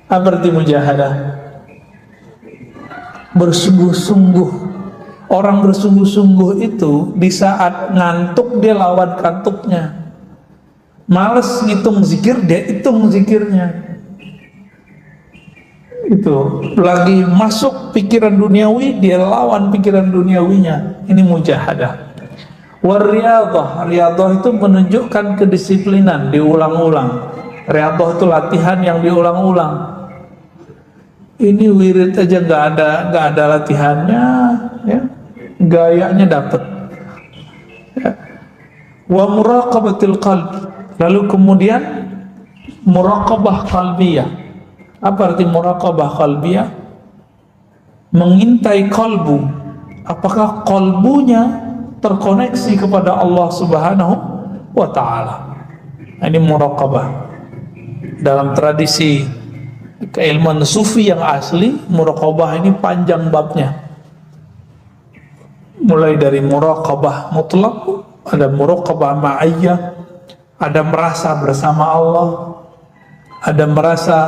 Apa arti mujahadah? Bersungguh-sungguh. Orang bersungguh-sungguh itu di saat ngantuk dia lawan kantuknya. Males ngitung zikir, dia hitung zikirnya. Itu lagi masuk pikiran duniawi, dia lawan pikiran duniawinya. Ini mujahadah. Wariyadhah, riyadhah itu menunjukkan kedisiplinan, diulang-ulang. Riyadhah itu latihan yang diulang-ulang. Ini wirid aja nggak ada latihannya, ya. Gayanya dapat. Ya. Wa muraqabatil qalb. Lalu kemudian muraqabah qalbiyah. Apa arti muraqabah qalbiyah? Mengintai kalbu. Apakah kalbunya terkoneksi kepada Allah Subhanahu wa ta'ala? Ini muraqabah. Dalam tradisi keilmuan sufi yang asli, muraqabah ini panjang babnya. Mulai dari muraqabah mutlak, ada muraqabah ma'iyah, ada merasa bersama Allah, ada merasa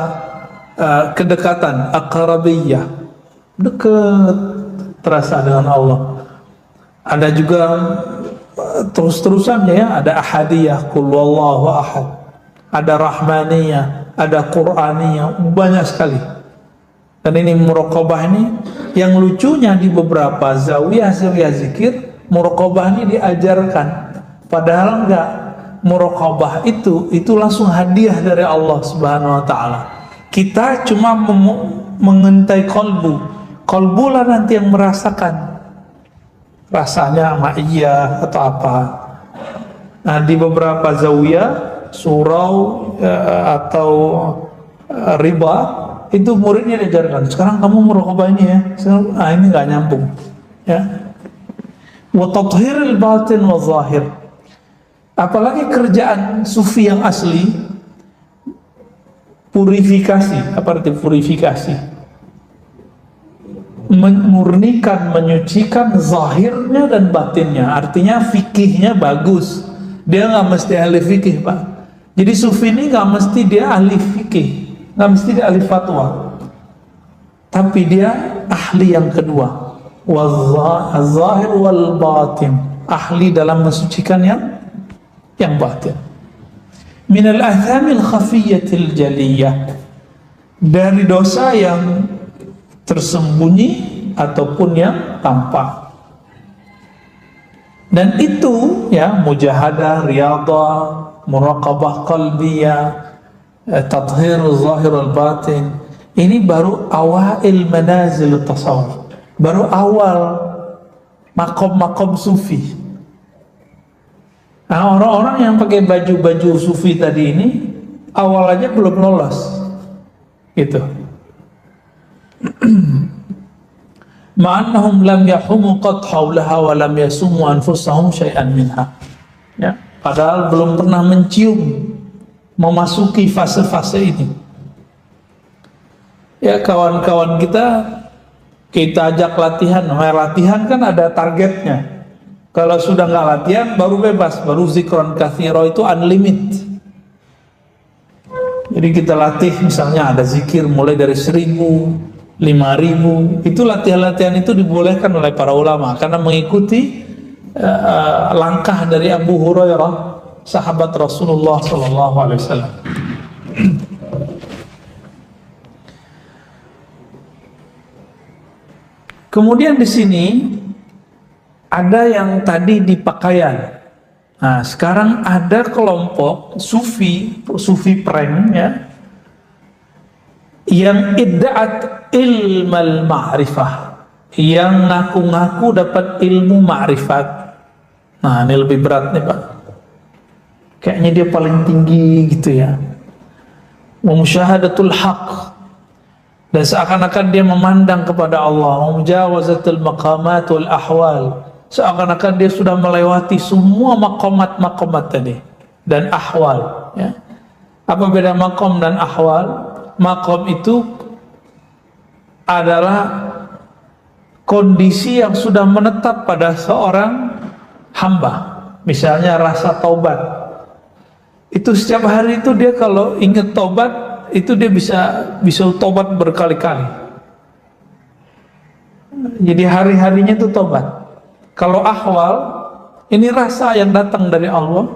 kedekatan, aqrabiyah, dekat terasa dengan Allah. Ada juga terus-terusannya, ya, ada ahadiyah, qul huwallahu ahad, ada rahmaniyah, ada qur'aniyah, banyak sekali. Dan ini muraqabah ini yang lucunya di beberapa zawiyah zikir, muraqabah ini diajarkan, padahal enggak. Muraqabah itu langsung hadiah dari Allah Subhanahu wa ta'ala. Kita cuma mengintai kalbu lah nanti yang merasakan rasanya ma'iyah atau apa. Nah, di beberapa zawiyah, surau atau riba, itu muridnya diajarkan, sekarang kamu muraqabah ini ya. Ini nggak nyambung, ya. Wa tathhiril batin wa zahir. Apalagi kerjaan sufi yang asli, purifikasi. Apa arti purifikasi? Memurnikan, menyucikan zahirnya dan batinnya. Artinya fikihnya bagus. Dia nggak mesti ahli fikih, Pak. Jadi sufi ini nggak mesti dia ahli fikih, nggak mesti dia ahli fatwa, tapi dia ahli yang kedua, wal-zahir wal batin, ahli dalam mensucikan yang batin. Minal athamil khafiyyatil jaliyah, dari dosa yang tersembunyi ataupun yang tampak. Dan itu, ya, mujahadah, riyadhah, muraqabah qalbiyah, tathhir zahir al batin, ini baru awail manazil tasawuf, baru awal makom-makom sufi. Nah, orang-orang yang pakai baju-baju sufi tadi ini awal aja belum lolos, gitu. Ma'annahum lam yahumu qad hawlaha wa lam yasumu anfusahum syai'an minha, ya, padahal belum pernah mencium, memasuki fase-fase ini. Ya, kawan-kawan kita ajak latihan. Nah, latihan kan ada targetnya. Kalau sudah nggak latihan baru bebas, baru zikron katsiro, itu unlimited. Jadi kita latih, misalnya ada zikir mulai dari 1000, 5000. Itu latihan-latihan itu dibolehkan oleh para ulama karena mengikuti langkah dari Abu Hurairah, sahabat Rasulullah SAW. Kemudian di sini ada yang tadi di pakaian. Nah, sekarang ada kelompok sufi prank, ya, yang idda'at ilmal ma'rifah, yang ngaku-ngaku dapat ilmu ma'rifat. Nah, ini lebih berat nih, Pak. Kayaknya dia paling tinggi gitu, ya. Musyahadatul haq, dan seakan-akan dia memandang kepada Allah. Mujawazatul maqamat wal ahwal, seakan-akan dia sudah melewati semua maqamat tadi dan ahwal, ya. Apa beda maqam dan ahwal? Maqam itu adalah kondisi yang sudah menetap pada seorang hamba. Misalnya rasa taubat, itu setiap hari itu dia kalau ingat taubat itu dia bisa tobat berkali-kali. Jadi hari-harinya itu tobat. Kalau ahwal, ini rasa yang datang dari Allah.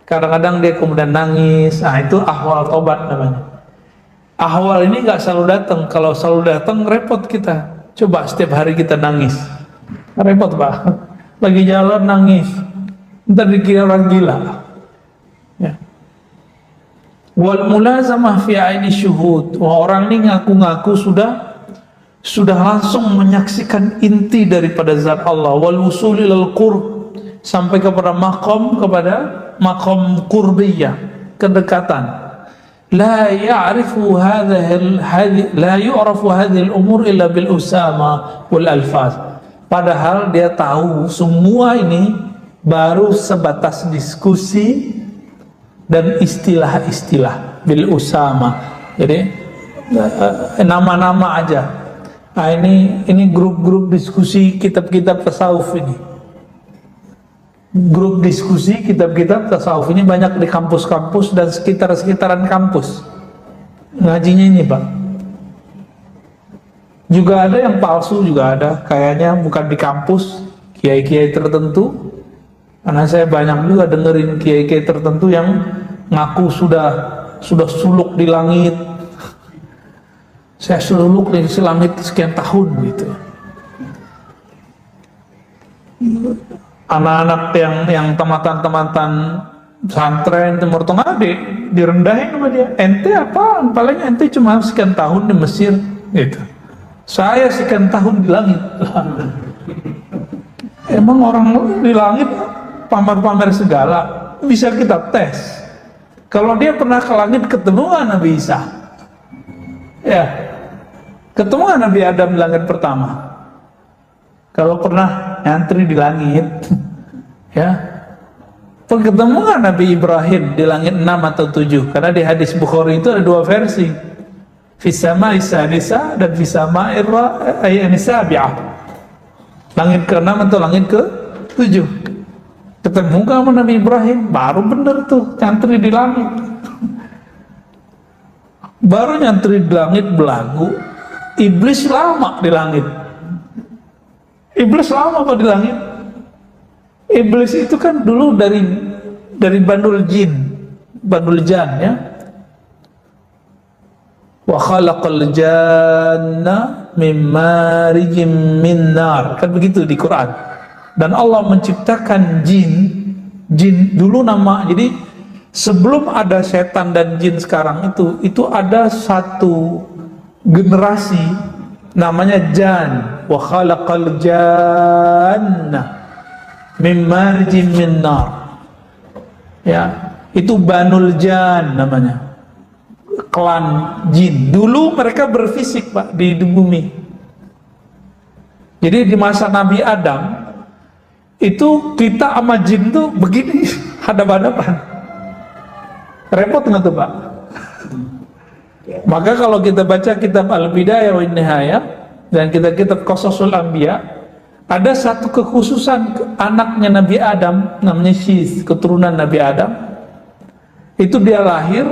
Kadang-kadang dia kemudian nangis. Nah, itu ahwal tobat namanya. Ahwal ini nggak selalu datang. Kalau selalu datang repot kita. Coba setiap hari kita nangis, repot Pak. Lagi jalan nangis, ntar dikira orang gila. Ya. Wal mulazamah fi aini syuhud. Orang ini ngaku-ngaku sudah langsung menyaksikan inti daripada zat Allah. Wal wusuli lil qurb, sampai kepada makom qurbiyah, kedekatan. La ya'rifu la yu'rafu hadhihi al-umur illa bil usama wal alfaz. Padahal dia tahu semua ini baru sebatas diskusi dan istilah-istilah bil usama. Jadi nama-nama aja. Nah, ini grup-grup diskusi kitab-kitab tasawuf ini. Grup diskusi kitab-kitab tasawuf ini banyak di kampus-kampus dan sekitar-sekitaran kampus. Ngajinya ini Pak. Juga ada yang palsu, juga ada. Kayaknya bukan di kampus, kiai-kiai tertentu. Karena saya banyak juga dengerin kiai-kiai tertentu yang ngaku sudah suluk di langit. Saya suluk di langit sekian tahun gitu. Anak-anak yang tamatan-tamatan pesantren Timur Tengah direndahin sama dia. Ente apaan? Paling ente cuma sekian tahun di Mesir gitu. Saya sekian tahun di langit. Emang orang di langit pamer-pamer segala. Bisa kita tes. Kalau dia pernah ke langit ketemu nggak Nabi Isa? Ya, ketemu nggak Nabi Adam di langit pertama? Kalau pernah nyantri di langit, ya, ketemu nggak Nabi Ibrahim di langit 6 atau 7? Karena di hadis Bukhari itu ada dua versi, Fisama Isadisa dan Fisama Sabi'ah. Langit ke-6 atau langit ke-7. Ketemu nggak sama Nabi Ibrahim? Baru bener tuh nyantri di langit. Baru nyantri di langit belagu. Iblis lama di langit. Iblis lama apa di langit? Iblis itu kan dulu dari Bandul Jan ya. Wa khalaqal janna min marijim min nar. Kan begitu di Quran. Dan Allah menciptakan jin dulu nama. Jadi sebelum ada setan dan jin sekarang itu ada satu generasi namanya jan. Wa khalaqal janna min marijim min nar. Ya, itu Banul Jan namanya. Klan jin. Dulu mereka berfisik Pak di bumi. Jadi di masa Nabi Adam itu kita sama jin tuh begini hadap-hadapan. Repot nggak tuh Pak? Maka kalau kita baca kitab Al-Bidayah wa Nihayah dan kitab Qasasul Anbiya, ada satu kekhususan anaknya Nabi Adam namanya Syith, keturunan Nabi Adam. Itu dia lahir,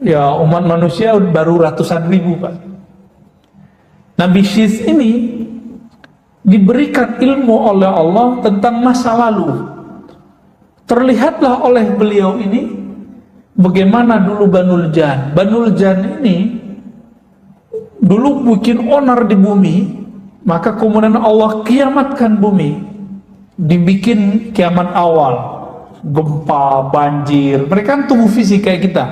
ya umat manusia baru ratusan ribu Pak. Nabi Syith ini diberikan ilmu oleh Allah tentang masa lalu. Terlihatlah oleh beliau ini bagaimana dulu Banul Jan. Banul Jan ini dulu bikin onar di bumi, maka kemudian Allah kiamatkan bumi, dibikin kiamat awal, gempa, banjir. Mereka kan tubuh fisik kayak kita,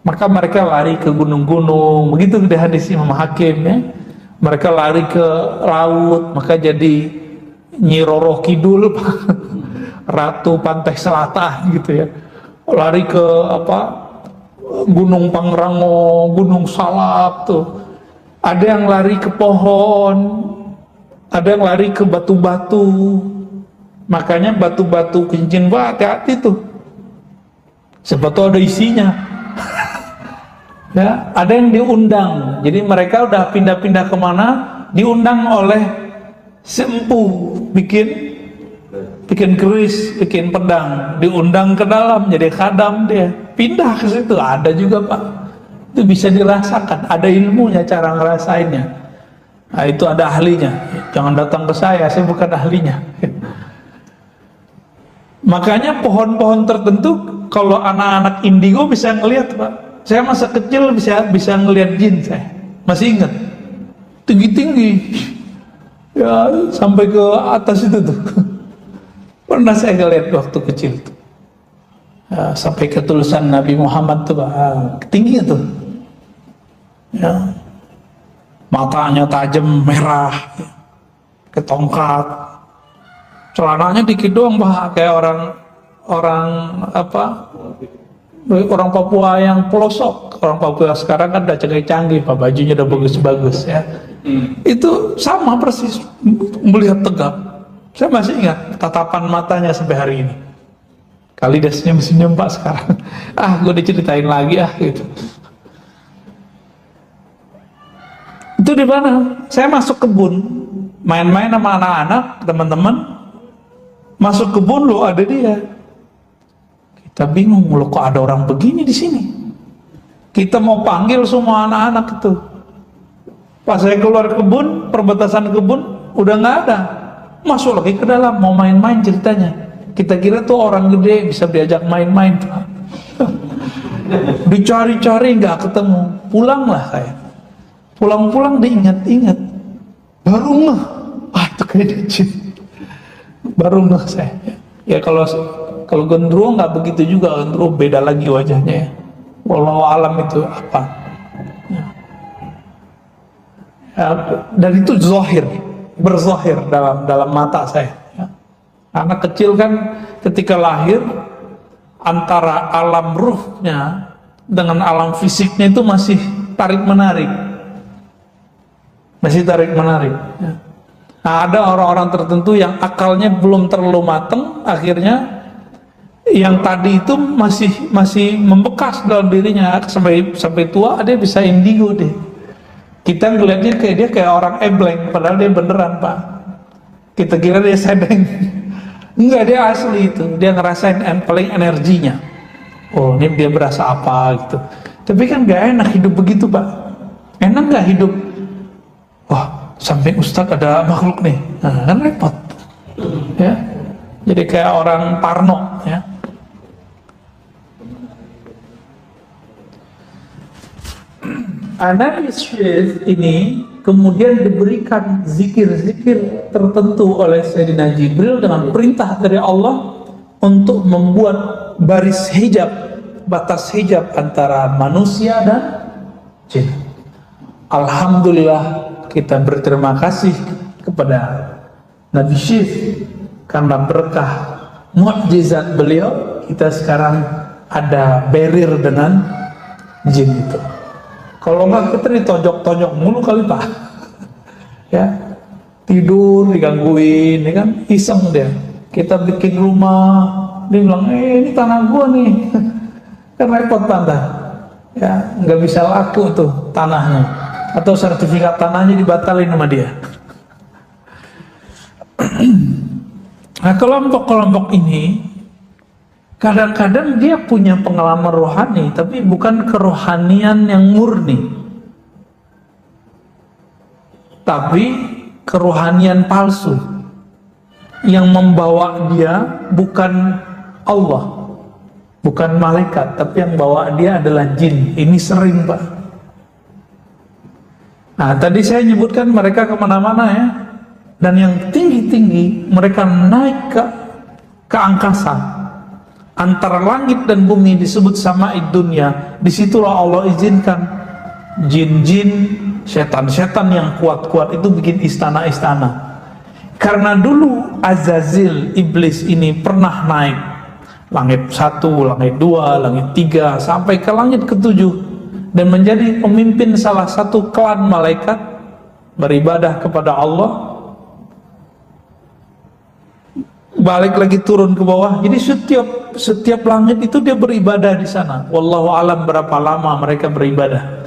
maka mereka lari ke gunung-gunung, begitu di hadis Imam Hakim ya. Mereka lari ke laut, maka jadi Nyi Roro Kidul, Ratu Pantai Selatan gitu ya. Lari ke Gunung Pangrango, Gunung Salak tuh. Ada yang lari ke pohon, ada yang lari ke batu-batu. Makanya batu-batu cincin, wah hati-hati tuh. Siapa tahu ada isinya. Ya, ada yang diundang. Jadi mereka udah pindah-pindah kemana, diundang oleh sempu, bikin keris, bikin pedang, diundang ke dalam jadi khadam dia. pindah ke situ. Ada juga Pak, itu bisa dirasakan, ada ilmunya cara ngerasainnya. Nah, itu ada ahlinya. Jangan datang ke saya bukan ahlinya. Makanya pohon-pohon tertentu kalau anak-anak indigo bisa ngelihat Pak. Saya masa kecil bisa ngelihat jin, saya masih ingat, tinggi-tinggi ya sampai ke atas itu tuh. Pernah saya ngelihat waktu kecil tuh. Ya, sampai ke tulisan Nabi Muhammad tuh Pak, tinggi tuh. Ya. Matanya tajam merah, ke tongkat. Celananya dikit doang Pak, kayak orang Papua yang pelosok. Orang Papua sekarang kan udah canggih-canggih Pak, bajunya udah bagus-bagus ya. Itu sama persis, melihat tegap. Saya masih ingat tatapan matanya sampai hari ini. Kali dia senyum-senyum Pak sekarang. Gue diceritain lagi gitu. Itu di mana? Saya masuk kebun, main-main sama anak-anak, teman-teman. Masuk kebun loh, ada dia. Kita bingung loh, kok ada orang begini di sini. Kita mau panggil semua anak-anak itu. Pas saya keluar kebun, perbatasan kebun, udah nggak ada. Masuk lagi ke dalam, mau main-main ceritanya. Kita kira tuh orang gede bisa diajak main-main. Dicari-cari nggak ketemu. Pulanglah saya. Pulang-pulang diingat-ingat. Baru ngeh, itu kayak jin. Baru ngeh saya. Ya kalau gendruwo nggak begitu juga, gendruwo beda lagi wajahnya ya. Wallahu alam itu apa? Ya, dan itu berzahir dalam mata saya. Ya. Anak kecil kan ketika lahir antara alam ruhnya dengan alam fisiknya itu masih tarik menarik. Ya. Nah, ada orang-orang tertentu yang akalnya belum terlalu matang, akhirnya yang tadi itu masih membekas dalam dirinya sampai tua dia bisa indigo deh. Kita ngeliatnya dia kayak orang ebleng, padahal dia beneran Pak. Kita kira dia sedeng. Enggak, dia asli itu. Dia ngerasain paling energinya. Oh, ini dia berasa apa gitu. Tapi kan gak enak hidup begitu Pak. Enak gak hidup? Wah, samping Ustadz ada makhluk nih. Nah, kan repot. Ya. Jadi kayak orang parno ya. Nabi Syekh ini kemudian diberikan zikir-zikir tertentu oleh Sayyidina Jibril dengan perintah dari Allah untuk membuat baris hijab, batas hijab antara manusia dan jin. Alhamdulillah, kita berterima kasih kepada Nabi Syekh karena berkah mukjizat beliau, kita sekarang ada barrier dengan jin itu. Kalau nggak kita ditonjok-tonjok mulu kali Pak. Ya, tidur digangguin, ini kan iseng dia. Kita bikin rumah, dia bilang, ini tanah gua nih. Kan repot Tante. Ya, nggak bisa laku tuh tanahnya. Atau sertifikat tanahnya dibatalin sama dia. Nah, kelompok-kelompok ini kadang-kadang dia punya pengalaman rohani, tapi bukan kerohanian yang murni, tapi kerohanian palsu yang membawa dia bukan Allah, bukan malaikat, tapi yang bawa dia adalah jin. Ini sering Pak. Nah, tadi saya nyebutkan mereka kemana-mana ya, dan yang tinggi-tinggi mereka naik ke angkasa. Antara langit dan bumi disebut sama'id dunya. Disitulah Allah izinkan jin-jin, setan-setan yang kuat-kuat itu bikin istana-istana. Karena dulu Azazil, iblis ini pernah naik langit 1, langit 2, langit 3 sampai ke langit ke-7 dan menjadi pemimpin salah satu klan malaikat beribadah kepada Allah. Balik lagi turun ke bawah. Jadi setiap langit itu dia beribadah di sana. Wallahu alam berapa lama mereka beribadah.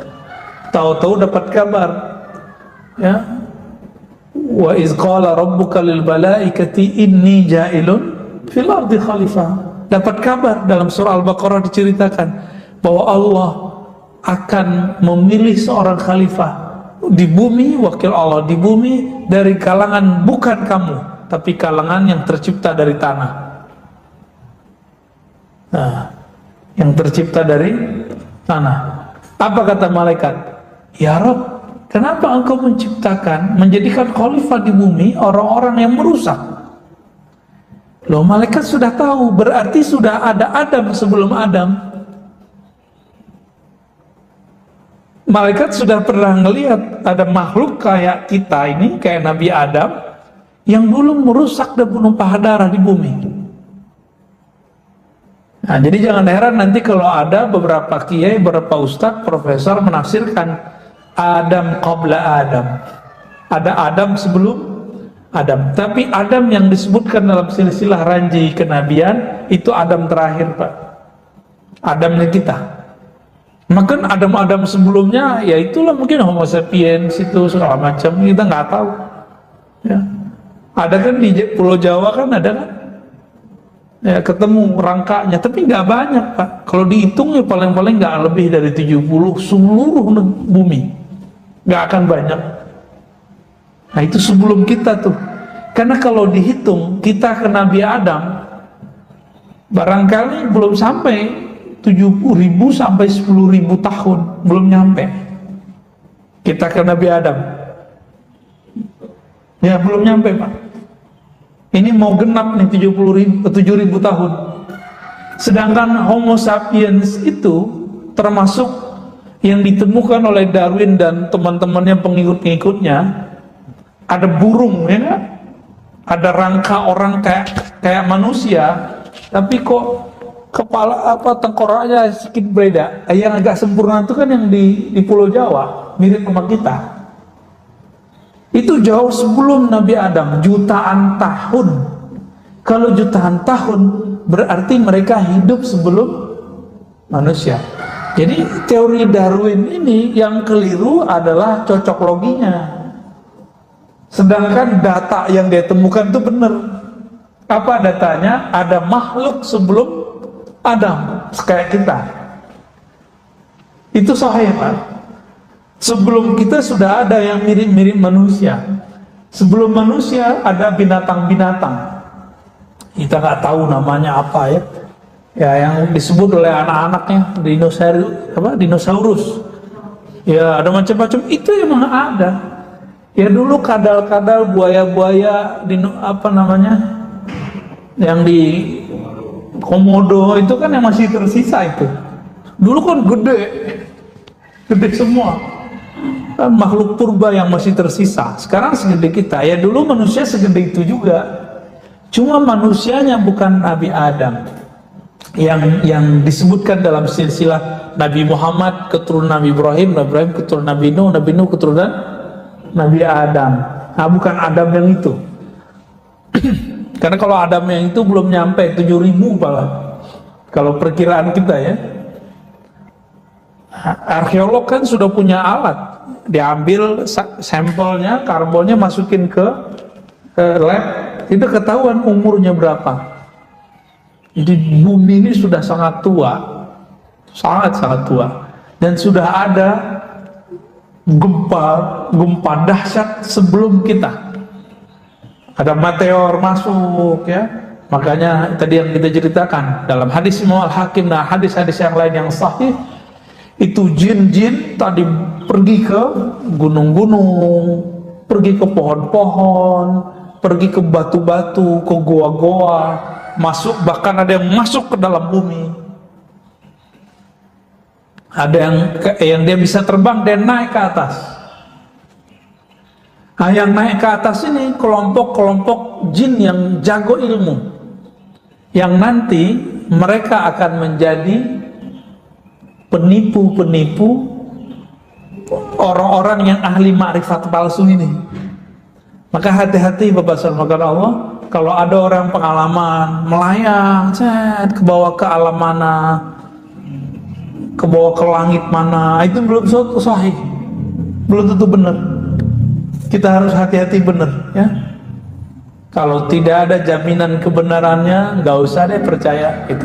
Tahu-tahu dapat kabar. Ya. Wa iz qala rabbuka lil malaikati inni ja'ilun fil ardi khalifah. dapat kabar dalam surah Al-Baqarah diceritakan bahwa Allah akan memilih seorang khalifah di bumi, wakil Allah di bumi dari kalangan bukan kamu, tapi kalangan yang tercipta dari tanah. Nah, yang tercipta dari tanah. Apa kata malaikat? Ya Rabb, kenapa engkau menjadikan khalifah di bumi orang-orang yang merusak? Loh, malaikat sudah tahu, berarti sudah ada Adam sebelum Adam. Malaikat sudah pernah ngelihat ada makhluk kayak kita ini, kayak Nabi Adam, yang dulu merusak dan menumpah darah di bumi. Nah, jadi jangan heran nanti kalau ada beberapa kiai, beberapa ustadz, profesor menafsirkan Adam qabla Adam. Ada Adam sebelum Adam. Tapi Adam yang disebutkan dalam silsilah ranji kenabian itu Adam terakhir, Pak. Adamnya kita. Maka Adam-Adam sebelumnya ya itulah mungkin Homo sapiens itu segala macam, kita nggak tahu. Ya. Ada kan di Pulau Jawa kan ada kan? Ya, ketemu rangkanya, tapi nggak banyak, Pak. Kalau dihitung ya paling-paling nggak lebih dari 70 seluruh bumi, nggak akan banyak. Nah itu sebelum kita tuh, karena kalau dihitung kita ke Nabi Adam barangkali belum sampai 70.000 sampai 10.000 tahun, belum nyampe kita ke Nabi Adam. Ya belum nyampe, Pak. Ini mau genap nih 7.000 tahun. Sedangkan Homo sapiens itu termasuk yang ditemukan oleh Darwin dan teman-temannya, pengikut-pengikutnya. Ada burung, ya kan? Ada rangka orang kayak manusia, tapi kok kepala tengkoraknya sedikit beda. Yang agak sempurna itu kan yang di Pulau Jawa, mirip sama kita. Itu jauh sebelum Nabi Adam, jutaan tahun. Kalau jutaan tahun berarti mereka hidup sebelum manusia. Jadi teori Darwin ini yang keliru adalah cocok loginya. Sedangkan data yang dia temukan itu benar. Apa datanya? Ada makhluk sebelum Adam, kayak kita. Itu sahih, Pak. Sebelum kita sudah ada yang mirip-mirip manusia. Sebelum manusia ada binatang-binatang. Kita nggak tahu namanya apa ya. Ya yang disebut oleh anak-anaknya dinosaurus. Ya ada macam-macam. Itu emang ada. Ya dulu kadal-kadal, buaya-buaya yang di Komodo itu kan yang masih tersisa itu. Dulu kan gede semua. Kan makhluk purba yang masih tersisa. Sekarang segede kita. Ya dulu manusia segede itu juga. Cuma manusianya bukan Nabi Adam. Yang disebutkan dalam silsilah Nabi Muhammad keturunan Nabi Ibrahim, Nabi Ibrahim keturunan Nabi Nuh keturunan Nabi Adam. Nah, bukan Adam yang itu. Karena kalau Adam yang itu belum nyampe 7.000 malah. Kalau perkiraan kita ya. Arkeolog kan sudah punya alat. Diambil sampelnya, karbonnya masukin ke lab, itu ketahuan umurnya berapa. Jadi bumi ini sudah sangat tua. Sangat tua. Dan sudah ada gempa dahsyat sebelum kita. Ada meteor masuk ya. Makanya tadi yang kita ceritakan dalam hadis Imam Al-Hakim dan hadis-hadis yang lain yang sahih, itu jin-jin tadi pergi ke gunung-gunung, pergi ke pohon-pohon, pergi ke batu-batu, ke goa-goa, masuk, bahkan ada yang masuk ke dalam bumi. Ada yang dia bisa terbang dan naik ke atas. Nah, yang naik ke atas ini kelompok-kelompok jin yang jago ilmu, yang nanti mereka akan menjadi penipu-penipu orang-orang yang ahli makrifat palsu ini. Maka hati-hati Bapak Subhanahu Allah, kalau ada orang pengalaman melayang ke bawah ke alam mana, ke bawah ke langit mana, itu belum suatu sahih, belum tentu benar. Kita harus hati-hati benar ya. Kalau tidak ada jaminan kebenarannya, nggak usah deh percaya gitu.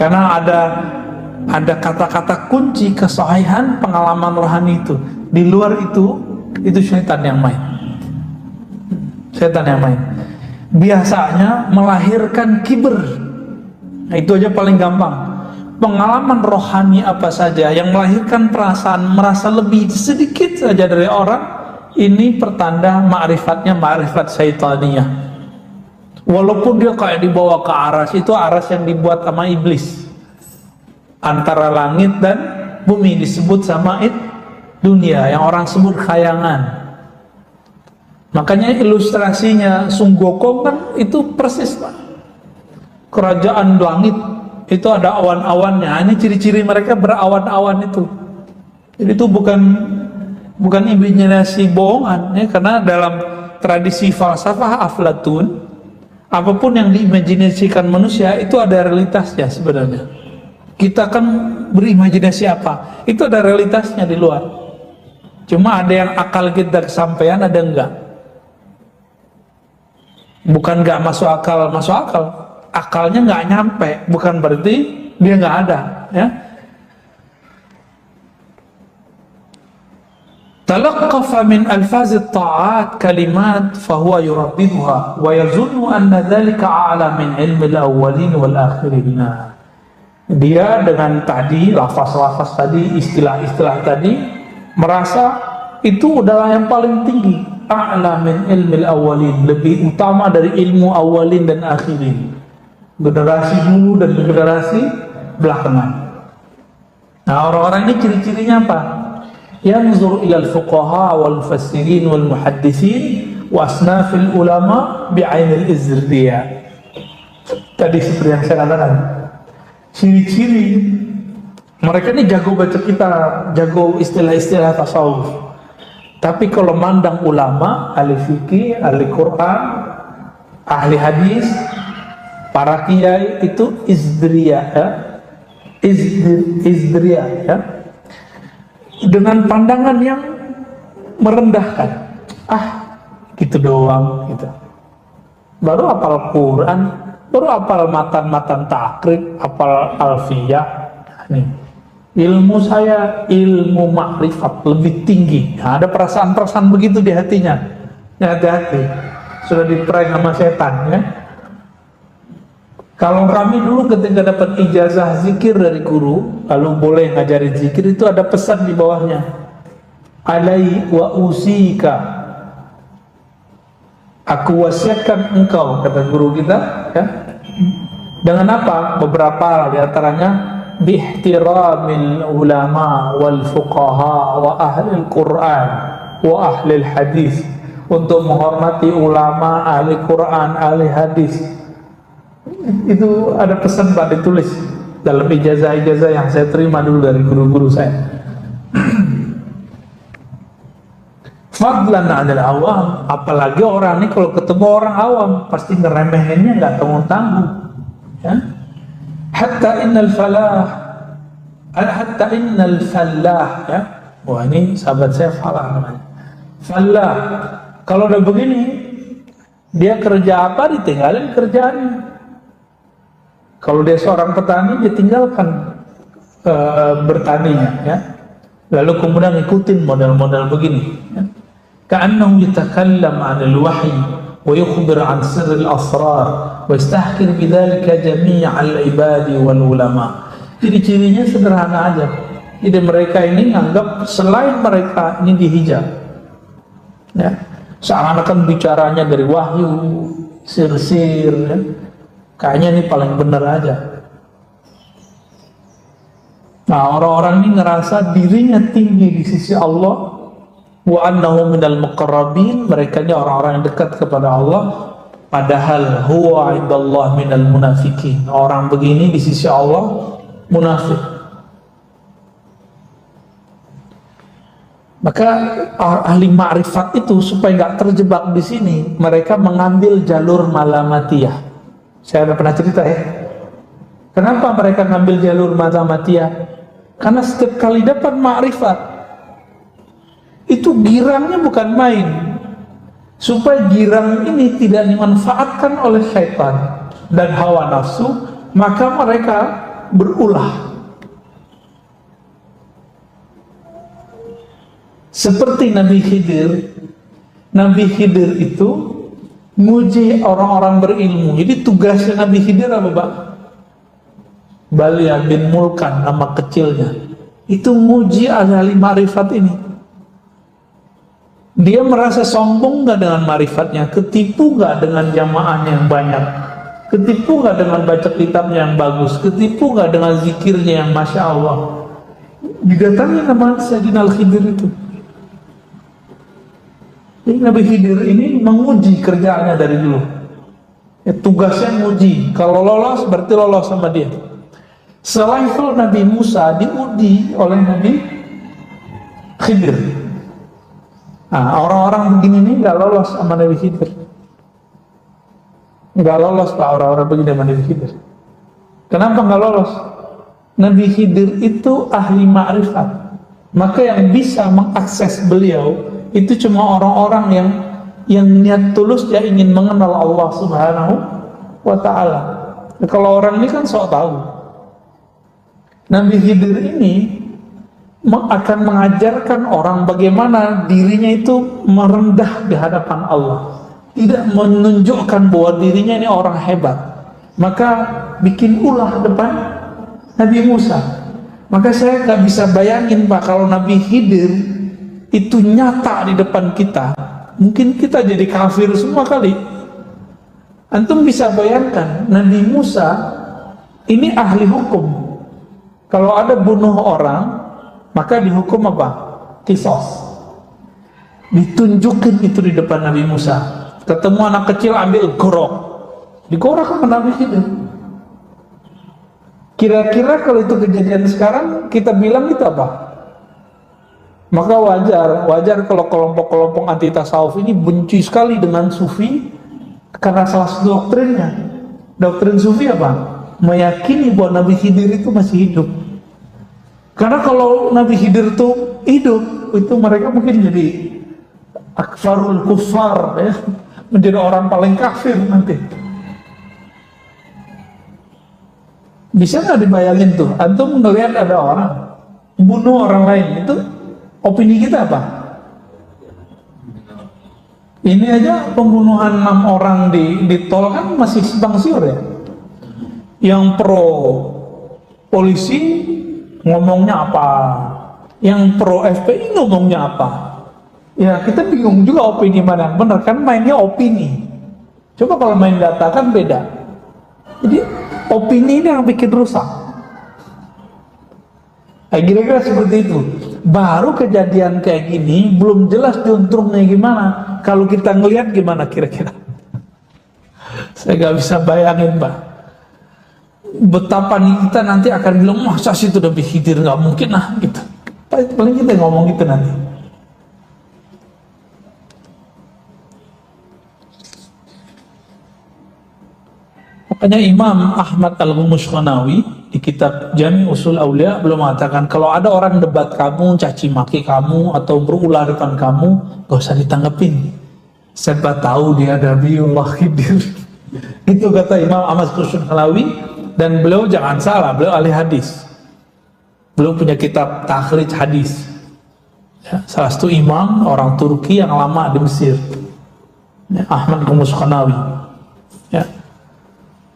Karena ada kata-kata kunci kesahihan pengalaman rohani itu. Di luar itu syaitan yang main. Setan yang main. Biasanya melahirkan kiber. Nah, itu aja paling gampang. Pengalaman rohani apa saja yang melahirkan perasaan merasa lebih sedikit saja dari orang, ini pertanda ma'rifatnya ma'rifat syaitaniyah. Walaupun dia kayak dibawa ke aras, itu aras yang dibuat sama iblis. Antara langit dan bumi disebut sama dunia, yang orang sebut khayangan. Makanya ilustrasinya Sun Gokong kan itu persis, Pak. Kerajaan langit itu ada awan-awannya. Ini ciri-ciri mereka berawan-awan itu. Jadi itu bukan imajinasi bohongan ya, karena dalam tradisi falsafah Aflatun, apapun yang diimajinasikan manusia itu ada realitasnya sebenarnya. Kita kan berimajinasi apa? Itu ada realitasnya di luar. Cuma ada yang akal kita kesampaian, ada enggak. Bukan enggak masuk akal, masuk akal. Akalnya nggak nyampe, bukan berarti dia nggak ada ya. Talaqqafa min alfaz at-ta'at kalimat fahuwa yuraddiduha wa yazunnu anna dhalika a'la min ilmi al-awwalin wal akhirin. Dia dengan tadi lafaz-lafaz tadi, istilah-istilah tadi, merasa itu adalah yang paling tinggi, a'la min ilmi al-awwalin, lebih utama dari ilmu awalin dan akhirin. Generasi dulu dan generasi belakangan. Nah, orang-orang ini ciri-cirinya apa? Yanzur ilal fuqaha wal mufassirin wal muhaddisin wa asnafil ulama bi'ainil izrdiyah. Tadi seperti yang saya katakan, ciri-ciri mereka ini jago baca kitab, jago istilah-istilah tasawuf. Tapi kalau mandang ulama, ahli fikih, ahli Quran, ahli hadis, para kiai itu izdriyah ya. Izdriyah ya. Dengan pandangan yang merendahkan. Gitu doang gitu. Baru hafal Quran, baru hafal matan-matan takrib, hafal alfiyah. Nih. Ilmu saya ilmu makrifat lebih tinggi. Nah, ada perasaan-perasaan begitu di hatinya. Ya, hati-hati. Sudah diprank sama setan ya. Kalau kami dulu ketika dapat ijazah zikir dari guru, lalu boleh ngajarin zikir, itu ada pesan di bawahnya. Alai wa usika. Aku wasiatkan engkau, kata guru kita, ya. Dengan apa? Beberapa di antaranya bihtiramil ulama wal fuqaha wa ahli Quran wa ahli hadis, untuk menghormati ulama, ahli Quran, ahli hadis. Itu ada pesan Pak ditulis dalam ijazah-ijazah yang saya terima dulu dari guru-guru saya. Fadlan 'anil awam, apalagi orang ini kalau ketemu orang awam pasti ngeremehinnya nggak tanggung-tanggung ya. Hatta innal fallah ya. Wah, ini sahabat saya Falah namanya. Fallah, kalau udah begini dia kerja apa ditinggalin kerjaannya. Kalau dia seorang petani, dia tinggalkan bertaninya ya. Lalu kemudian ngikutin model-model begini ya. Ka'annahu yatakallam 'anil wahyi wa yukhbir 'an sirril asrar wa yastahkir bidzalika jami'al ibadi wal ulama. Jadi cirinya sederhana aja. Jadi mereka ini anggap selain mereka ini dihijab ya. Seakan-akan bicaranya dari wahyu, sir-sir ya. Kayaknya ini paling benar aja. Nah, orang-orang ini ngerasa dirinya tinggi di sisi Allah. Wa annahu minal muqarrabin, mereka ini orang-orang yang dekat kepada Allah. Padahal huwa indallah minal munafikin. Orang begini di sisi Allah munafik. Maka ahli ma'rifat itu supaya nggak terjebak di sini, mereka mengambil jalur malamatiyah. Saya ada pernah cerita ya. Kenapa mereka ngambil jalur malamatiyah? Karena setiap kali dapat ma'rifat itu girangnya bukan main. supaya girang ini tidak dimanfaatkan oleh syaitan dan hawa nafsu, maka mereka berulah. Seperti Nabi Khidir. Nabi Khidir itu nguji orang-orang berilmu. Jadi tugasnya Nabi Khidir apa, Pak? Balia bin Mulkan, nama kecilnya. Itu nguji ahli marifat ini. Dia merasa sombong gak dengan marifatnya? Ketipu gak dengan jamaahnya yang banyak? Ketipu gak dengan baca kitabnya yang bagus? Ketipu gak dengan zikirnya yang Masya Allah? Didatangi nama Sayyidina Al-Khidir itu. Jadi Nabi Khidir ini menguji kerjaannya dari dulu. Tugasnya menguji. Kalau lolos berarti lolos sama dia. Setelah itu Nabi Musa diuji oleh Nabi Khidir. Nah, orang-orang begini nih gak lolos sama Nabi Khidir. Gak lolos Pak, orang-orang begini sama Nabi Khidir. Kenapa gak lolos? Nabi Khidir itu ahli ma'rifat. Maka yang bisa mengakses beliau itu cuma orang-orang yang niat tulus dia ingin mengenal Allah Subhanahu wa ta'ala. Kalau orang ini kan sok tahu. Nabi Khidir ini akan mengajarkan orang bagaimana dirinya itu merendah di hadapan Allah, tidak menunjukkan bahwa dirinya ini orang hebat. Maka bikin ulah depan Nabi Musa. Maka saya nggak bisa bayangin Pak, kalau Nabi Khidir itu nyata di depan kita, mungkin kita jadi kafir semua kali. Antum bisa bayangkan Nabi Musa ini ahli hukum. Kalau ada bunuh orang, maka dihukum apa? Qisas. Ditunjukin itu di depan Nabi Musa. Ketemu anak kecil ambil gorok, digorok sama Nabi Khidir. Kira-kira kalau itu kejadian sekarang, kita bilang itu apa? Maka wajar kalau kelompok-kelompok anti tasawuf ini benci sekali dengan sufi karena salah satu doktrinnya. Doktrin sufi apa? Meyakini bahwa Nabi Khidir itu masih hidup. Karena kalau Nabi Khidir itu hidup, itu mereka mungkin jadi akfarul kufar, ya, menjadi orang paling kafir nanti. Bisa nggak dibayangin tuh? Antum ngelihat ada orang bunuh orang lain, itu opini kita apa? Ini aja pembunuhan 6 orang di tol kan masih simpang siur ya. Yang pro polisi ngomongnya apa? Yang pro FPI ngomongnya apa? Ya kita bingung juga opini mana yang benar, kan mainnya opini. Coba kalau main data kan beda. Jadi opini ini yang bikin rusak. Kira-kira seperti itu. Baru kejadian kayak gini belum jelas juntrungnya gimana. Kalau kita ngelihat gimana kira-kira? Saya nggak bisa bayangin Pak. Betapa nih kita nanti akan bilang masa sih itu Nabi Khidir, nggak mungkin lah gitu. Paling kita ngomong gitu nanti. Makanya Imam Ahmad Al-Mushkanawi di kitab Jami Usul Aulia belum mengatakan kalau ada orang debat kamu, caci maki kamu atau berulah depan kamu, gak usah ditanggepin. Siapa tahu dia Nabiullah Khidir. Itu kata Imam Ahmad Al-Mushkanawi. Dan beliau jangan salah, beliau ahli hadis. Beliau punya kitab takhrij hadis. Ya, salah satu imam orang Turki yang lama di Mesir. Ya, Ahmad Al-Mushkanawi. Ya.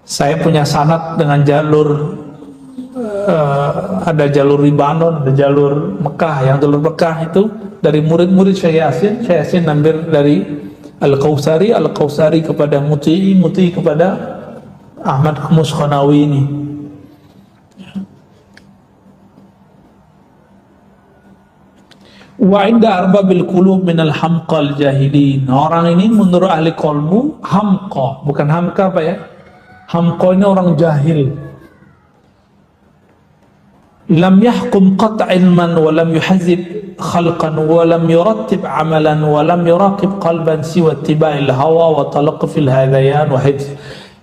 Saya punya sanad dengan jalur ada jalur Libanon, ada jalur Mekah. Yang jalur Mekah itu dari murid-murid Syekh Yasin ambil dari Al-Kausari, Al-Kausari kepada Muti'i, Muti'i kepada Ahmad Mushkanawi ini. Wa inda arbabil qulub minal hamqal jahilin. Orang ini menurut ahli qalbu hamqa, bukan hamka apa ya? Hamqa ini orang jahil. Lam yahkum qat' ilman wa lam yuhazib khalqan wa lam yurattib amalan wa lam yuraqib qalban siwa ittiba'il hawa wa talaqqufil hadayan wa hifz.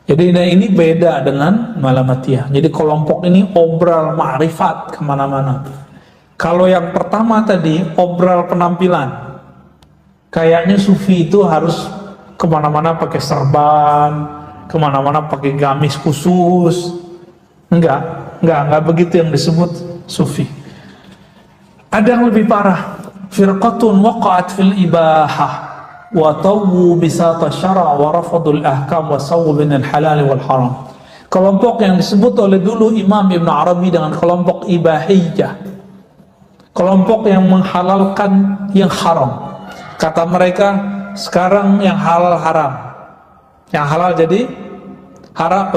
Jadi ini beda dengan Malamatiyah. Jadi kelompok ini obral ma'rifat kemana-mana. Kalau yang pertama tadi obral penampilan, Kayaknya sufi itu harus kemana-mana pakai serban, kemana-mana pakai gamis khusus. Enggak begitu yang disebut sufi. Ada yang lebih parah. Firqatun waqa'at fil ibahah wa tawwu bisata syara' wa rafadul ahkam wa sawwu binal halal wal haram. Kelompok yang disebut oleh dulu Imam Ibn Arabi dengan kelompok ibahiyah, kelompok yang menghalalkan yang haram. Kata mereka, sekarang yang halal haram, yang halal jadi haram,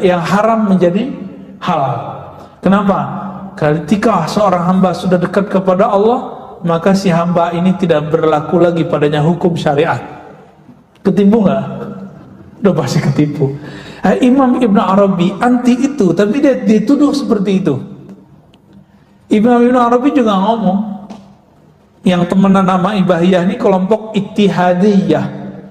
yang haram menjadi halal. Kenapa? Ketika seorang hamba sudah dekat kepada Allah, maka si hamba ini tidak berlaku lagi padanya hukum syariat. Ketipu nggak? Udah pasti ketipu. Imam Ibn Arabi anti itu, tapi dia dituduh seperti itu. Imam Ibn Arabi juga ngomong, yang temenan nama ibahiyah ini kelompok ittihadiyah,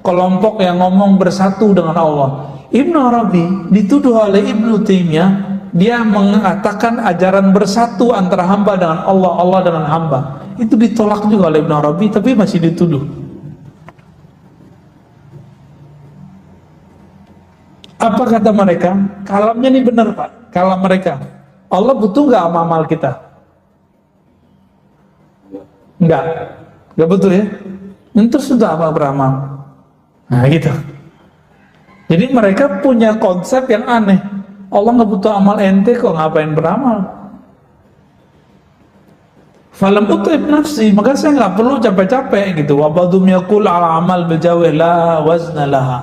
kelompok yang ngomong bersatu dengan Allah. Ibn Arabi dituduh oleh Ibnu Taimiyah, dia mengatakan ajaran bersatu antara hamba dengan Allah, Allah dengan hamba. Itu ditolak juga oleh Ibn Arabi, tapi masih dituduh. Apa kata mereka? Kalamnya ini benar Pak, kalam mereka. Allah butuh nggak amal kita? Nggak betul ya. Terus sudah apa beramal? Nah gitu. Jadi mereka punya konsep yang aneh. Allah nggak butuh amal ente kok, ngapain beramal? Falam utib nafsi, maka saya nggak perlu capek-capek gitu. Wabadum yakul ala amal biljawih la wazna laha.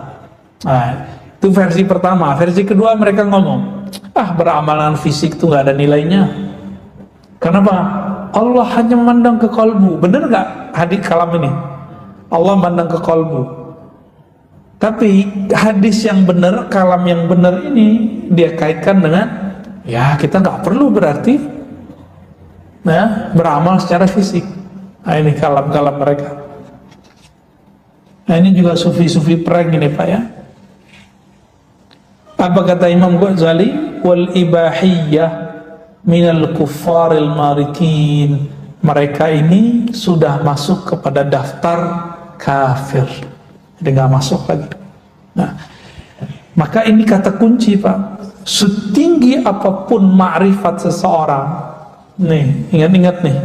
Nah, itu versi pertama. Versi kedua mereka ngomong, beramalan fisik tuh nggak ada nilainya. Kenapa? Allah hanya memandang ke kalbu. Bener nggak hadis kalam ini? Allah memandang ke kalbu. Tapi hadis yang benar, kalam yang benar ini dia kaitkan dengan, ya kita nggak perlu berarti beramal secara fisik. Nah ini kalam-kalam mereka. Nah ini juga sufi-sufi prank ini Pak ya. Apa kata Imam Ghazali? Wal ibahiyah minal kuffaril marikin. Mereka ini sudah masuk kepada daftar kafir. Jadi nggak masuk lagi. Nah, maka ini kata kunci Pak. Setinggi apapun ma'rifat seseorang, nih ingat-ingat nih,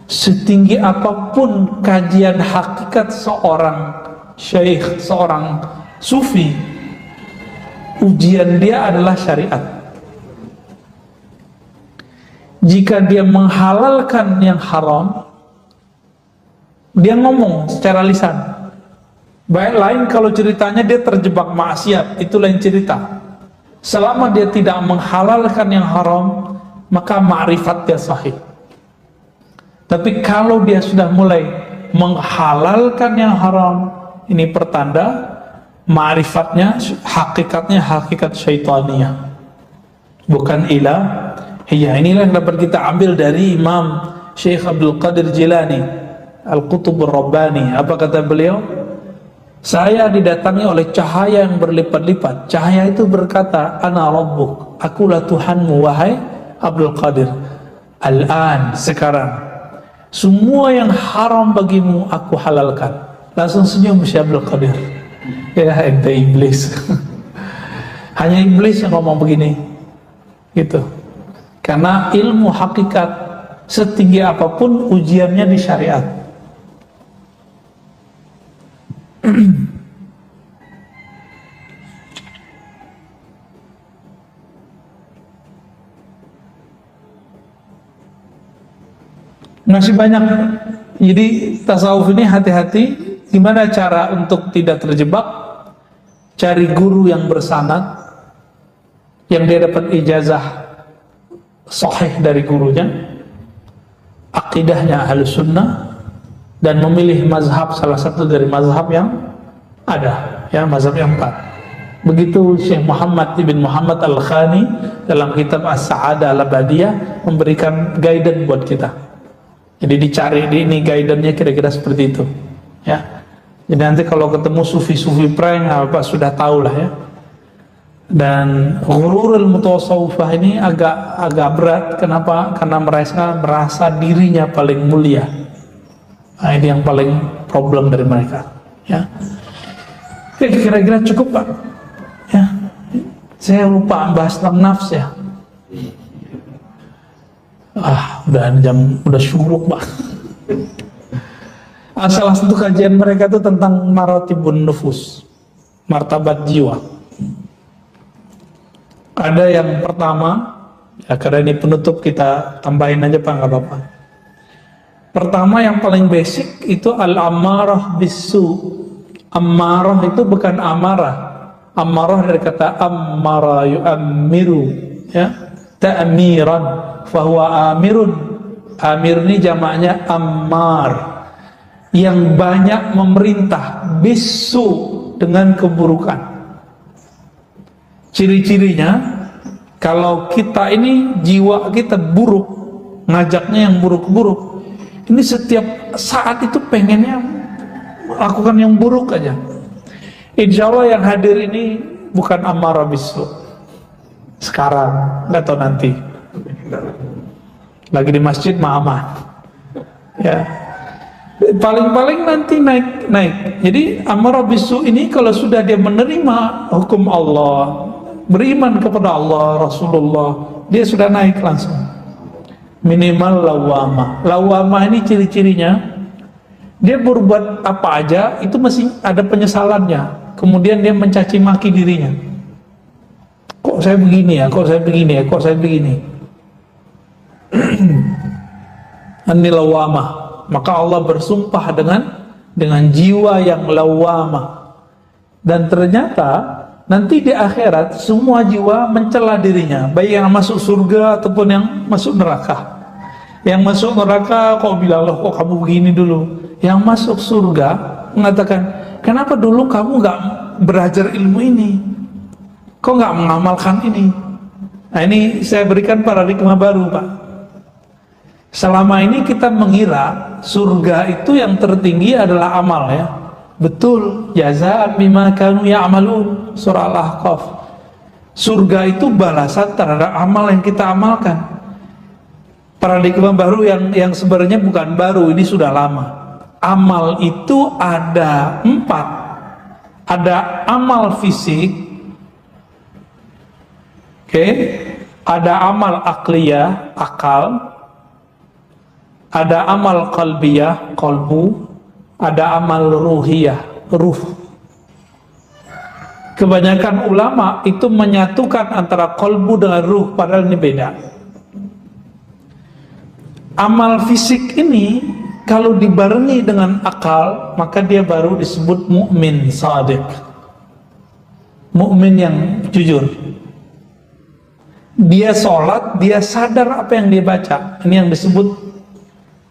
setinggi apapun kajian hakikat seorang syekh, seorang sufi, ujian dia adalah syariat. Jika dia menghalalkan yang haram, dia ngomong secara lisan. Baik, lain kalau ceritanya dia terjebak maksiat, itu lain cerita. Selama dia tidak menghalalkan yang haram, maka ma'rifat dia sahih. Tapi kalau dia sudah mulai menghalalkan yang haram, ini pertanda ma'rifatnya, hakikatnya hakikat syaitaniyah, bukan ilah. Ya, inilah yang dapat kita ambil dari Imam Syekh Abdul Qadir Jilani Al-Qutub Ar-Rabbani. Apa kata beliau? Saya didatangi oleh cahaya yang berlipat-lipat. Cahaya itu berkata, Ana Rabbuk, akulah Tuhanmu wahai Abdul Qadir. Al-an, sekarang, semua yang haram bagimu aku halalkan. Langsung senyum Syekh Abdul Qadir. Ya ente iblis. Hanya iblis yang ngomong begini. Gitu. Karena ilmu hakikat setinggi apapun ujiannya di syariat. Masih banyak. Jadi tasawuf ini hati-hati. Gimana cara untuk tidak terjebak? Cari guru yang bersanad, yang dia dapat ijazah sahih dari gurunya, akidahnya Ahlus Sunnah, dan memilih mazhab salah satu dari mazhab yang ada, ya mazhab yang 4. Begitu Syekh Muhammad ibn Muhammad Al-Khani dalam kitab As-Sa'adah Al-Abadiyah memberikan guidance buat kita. Jadi dicari ini guidance-nya kira-kira seperti itu, ya. Jadi nanti kalau ketemu sufi-sufi prank apa sudah tahu lah ya. Dan ghururul mutawassifah ini agak berat. Kenapa? Karena mereka merasa dirinya paling mulia. Nah, ini yang paling problem dari mereka. Ya, oke, kira-kira cukup Pak. Ya, saya lupa bahas tentang nafs ya. Udah syuruk Pak. Salah satu kajian mereka itu tentang maratibun nufus, martabat jiwa. Ada yang pertama, ya karena ini penutup kita tambahin aja Pak, nggak apa-apa. Pertama yang paling basic itu al-ammarah bisu. Ammarah itu bukan amarah. Ammarah dari kata ammara yu'ammiru, ya, ta'miran, fahuwa amirun. Amir ini jamaknya ammar, yang banyak memerintah, bisu, dengan keburukan. Ciri-cirinya, kalau kita ini jiwa kita buruk, ngajaknya yang buruk-buruk, ini setiap saat itu pengennya lakukan yang buruk aja. Insya Allah yang hadir ini bukan amarah bisu sekarang, nggak tahu nanti. Lagi di masjid aman, ya. Paling-paling nanti naik. Jadi amarah bisu ini kalau sudah dia menerima hukum Allah, beriman kepada Allah, Rasulullah, dia sudah naik langsung. Minimal lawamah. Lawamah ini ciri-cirinya, dia berbuat apa aja itu masih ada penyesalannya. Kemudian dia mencaci maki dirinya. Kok saya begini ya, kok saya begini ya, kok saya begini. Ini lawamah. Maka Allah bersumpah dengan jiwa yang lawamah. Dan ternyata nanti di akhirat semua jiwa mencela dirinya, baik yang masuk surga ataupun yang masuk neraka. Yang masuk neraka kok bilang, loh kok kamu begini dulu. Yang masuk surga mengatakan, kenapa dulu kamu gak belajar ilmu ini? Kok gak mengamalkan ini? Nah, ini saya berikan paradigma baru Pak. Selama ini kita mengira surga itu yang tertinggi adalah amal, ya. Betul, jazaan bima kanu ya'malun, surah Al-Ahqaf. Surga itu balasan terhadap amal yang kita amalkan. Paradigma baru yang sebenarnya bukan baru, ini sudah lama. Amal itu ada 4. Ada amal fisik, oke, ada amal akliyah, akal, ada amal qalbiyah, qalbu, ada amal ruhiyah, ruh. Kebanyakan ulama itu menyatukan antara qalbu dengan ruh, padahal ini beda. Amal fisik ini kalau dibarengi dengan akal, maka dia baru disebut mukmin shadiq, mukmin yang jujur. Dia sholat, dia sadar apa yang dia baca. Ini yang disebut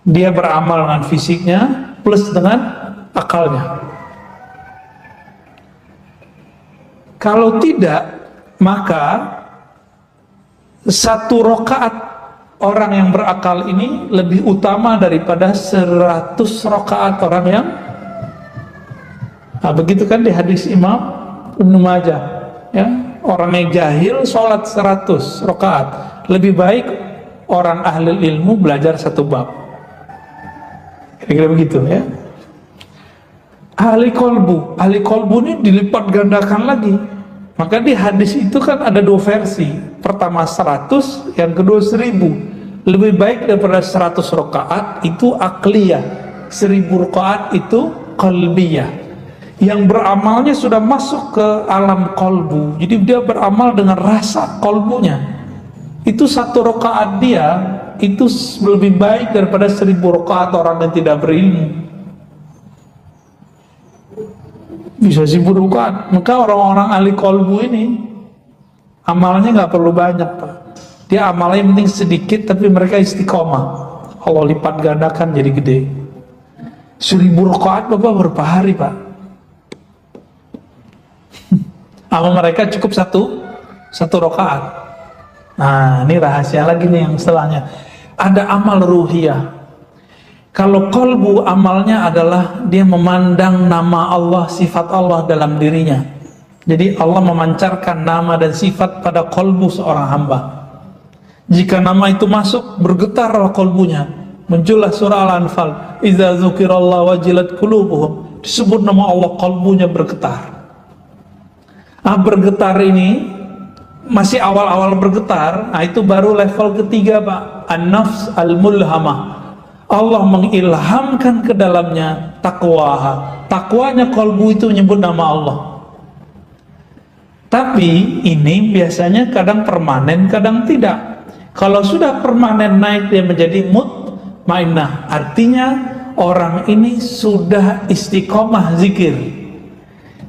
dia beramal dengan fisiknya plus dengan akalnya. Kalau tidak, maka satu rakaat orang yang berakal ini lebih utama daripada 100 rakaat orang yang begitu kan di hadis Imam Ibnu Majah, ya, orang yang jahil sholat 100 rakaat lebih baik orang ahli ilmu belajar 1 bab. Kira-kira begitu, ya. Ahli kolbu ini dilipat gandakan lagi. Maka di hadis itu kan ada 2 versi. Pertama 100, yang kedua 1000. Lebih baik daripada 100 rakaat itu akliyah, 1000 rakaat itu qalbiyah. Yang beramalnya sudah masuk ke alam kolbu, jadi dia beramal dengan rasa kolbunya. Itu 1 rakaat dia itu lebih baik daripada 1000 rakaat orang yang tidak berilmu. Bisa 1000 rakaat. Maka orang-orang ahli kolbu ini amalnya nggak perlu banyak, Pak. Dia amalnya yang penting sedikit, tapi mereka istiqomah. Allah lipat gandakan jadi gede. 1000 rakaat Bapak berapa hari, Pak? Amal mereka cukup satu rakaat. Nah, ini rahasia lagi nih yang setelahnya. Ada amal ruhiyah. Kalau kolbu amalnya adalah dia memandang nama Allah, sifat Allah dalam dirinya. Jadi Allah memancarkan nama dan sifat pada kolbu seorang hamba. Jika nama itu masuk, bergetar kolbunya. Muncullah surah Al-Anfal, idza dzukirallahu wajilat qulubuhum, disebut nama Allah, kalbunya bergetar. Bergetar ini masih awal-awal bergetar, itu baru level ketiga, Pak. An-nafs al-mulhamah. Allah mengilhamkan ke dalamnya takwa. Takwanya kalbu itu menyebut nama Allah. Tapi ini biasanya kadang permanen, kadang tidak. Kalau sudah permanen naik dia menjadi mutmainnah, artinya orang ini sudah istiqomah zikir.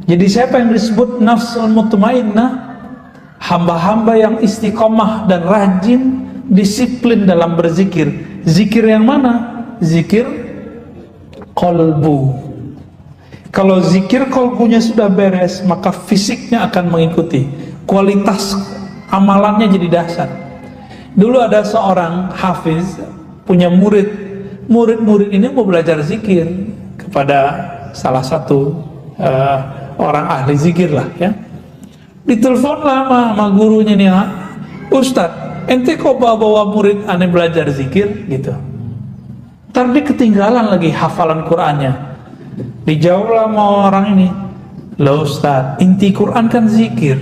Jadi siapa yang disebut nafsul mutmainnah? Hamba-hamba yang istiqomah dan rajin, disiplin dalam berzikir. Zikir yang mana? Zikir kolbu. Kalau zikir kolbunya sudah beres, maka fisiknya akan mengikuti. Kualitas amalannya jadi dahsyat. Dulu ada seorang hafiz punya murid. Murid-murid ini mau belajar zikir kepada salah satu orang ahli zikir lah ya. Ditelepon lama sama gurunya nih, Ustadz, ente kok bawa murid aneh belajar zikir gitu. Ntar dia ketinggalan lagi hafalan Qur'annya. Dijawab sama orang ini, loh Ustadz, inti Qur'an kan zikir.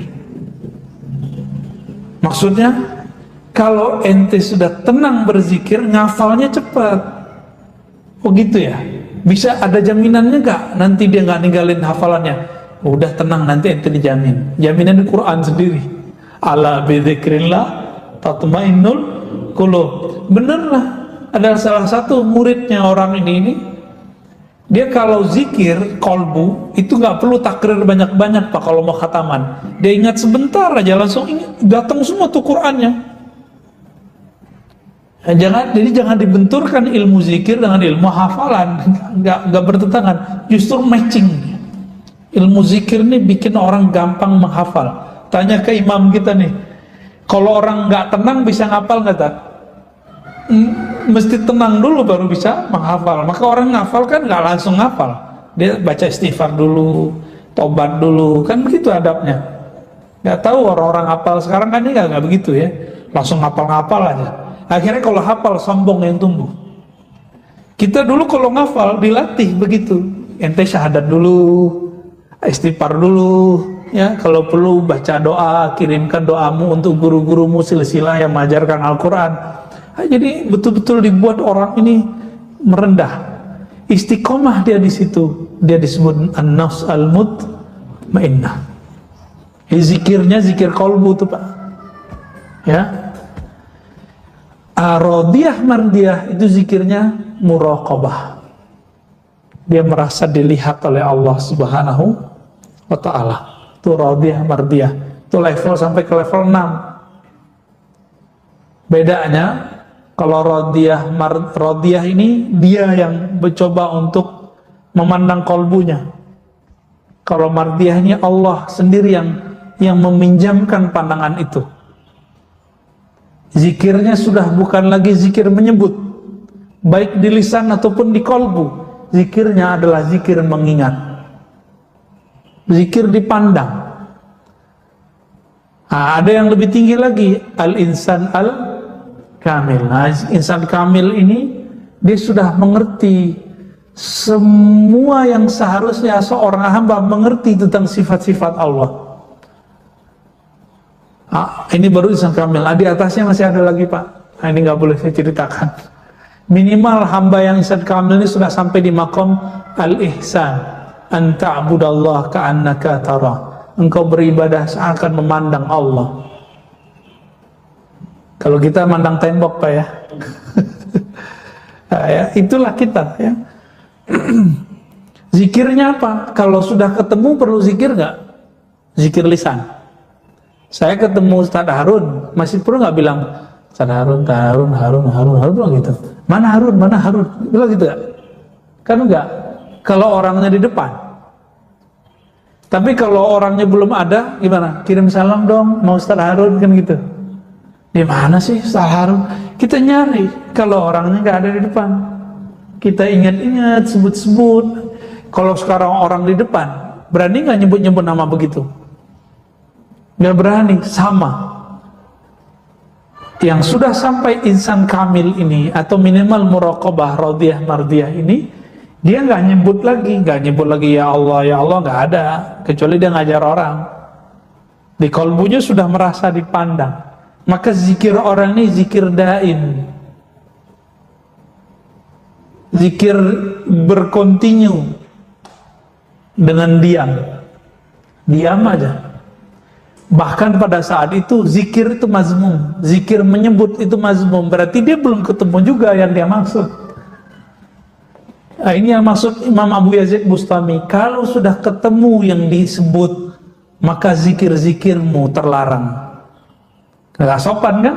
Maksudnya kalau ente sudah tenang berzikir, ngafalnya cepat. Oh gitu ya? Bisa ada jaminannya gak nanti dia gak ninggalin hafalannya? Udah tenang, nanti ente dijamin. Jaminan di Quran sendiri. Ala bidzikrillah tatmainnul qulub. Bener lah. Ada salah satu muridnya orang ini, dia kalau zikir kolbu itu gak perlu takrir banyak-banyak, Pak. Kalau mau khataman, dia ingat sebentar aja langsung ingat, datang semua tuh Qurannya. Jadi jangan dibenturkan ilmu zikir dengan ilmu hafalan, nggak bertentangan, justru matching. Ilmu zikir ini bikin orang gampang menghafal. Tanya ke imam kita nih, kalau orang nggak tenang bisa ngapal nggak tak? Mesti tenang dulu baru bisa menghafal. Maka orang ngafal kan nggak langsung ngafal, dia baca istighfar dulu, tobat dulu, kan begitu adabnya. Nggak tahu orang-orang hafal sekarang kan ini nggak begitu ya, langsung ngapal-ngapal aja. Akhirnya kalau hafal sombong yang tumbuh. Kita dulu kalau ngafal dilatih begitu. Ente syahadat dulu, istighfar dulu, ya. Kalau perlu baca doa, kirimkan doamu untuk guru-gurumu silsilah yang mengajarkan Al-Quran. Jadi betul-betul dibuat orang ini merendah. Istiqomah dia di situ. Dia disebut an-nafs al-mutmainnah. Zikirnya zikir kolbu tuh Pak. Ya. Radiyah mardiyah itu zikirnya muraqabah. Dia merasa dilihat oleh Allah Subhanahu wa ta'ala. Itu radiyah mardiyah. Itu level sampai ke level 6. Bedanya kalau radiyah ini dia yang mencoba untuk memandang kolbunya. Kalau mardiyah ini Allah sendiri yang meminjamkan pandangan itu. Zikirnya sudah bukan lagi zikir menyebut, baik di lisan ataupun di kolbu. Zikirnya adalah zikir mengingat, zikir dipandang. Ada yang lebih tinggi lagi, al-insan al-kamil. Insan kamil ini dia sudah mengerti semua yang seharusnya seorang hamba mengerti tentang sifat-sifat Allah. Ini baru insan kamil. Di atasnya masih ada lagi Pak. Ini nggak boleh saya ceritakan. Minimal hamba yang insan kamil ini sudah sampai di makom al-ihsan. An ta'budallah ka'annaka tara. Engkau beribadah seakan memandang Allah. Kalau kita mandang tembok Pak ya. Ya, itulah kita ya. Zikirnya apa? Kalau sudah ketemu perlu zikir nggak? Zikir lisan. Saya ketemu Ustaz Harun, masih perlu nggak bilang Ustaz Harun gitu. Mana Harun? Bilang gitu gak? Kan enggak. Kalau orangnya di depan. Tapi kalau orangnya belum ada, gimana? Kirim salam dong, mau Ustaz Harun kan gitu. Di mana sih Ustaz Harun? Kita nyari. Kalau orangnya nggak ada di depan, kita ingat-ingat, sebut-sebut. Kalau sekarang orang di depan, berani nggak nyebut-nyebut nama begitu? Nggak berani, sama. Yang sudah sampai insan kamil ini, atau minimal muraqabah radiyah mardiyah ini, dia nggak nyebut lagi ya Allah, nggak ada, kecuali dia ngajar orang. Di kalbunya sudah merasa dipandang. Maka zikir orang ini zikir daim, zikir berkontinu dengan diam aja. Bahkan pada saat itu zikir itu mazmum, zikir menyebut itu mazmum, berarti dia belum ketemu juga yang dia maksud. Nah, ini yang maksud Imam Abu Yazid Bustami, kalau sudah ketemu yang disebut, maka zikir-zikirmu terlarang. Nggak sopan kan?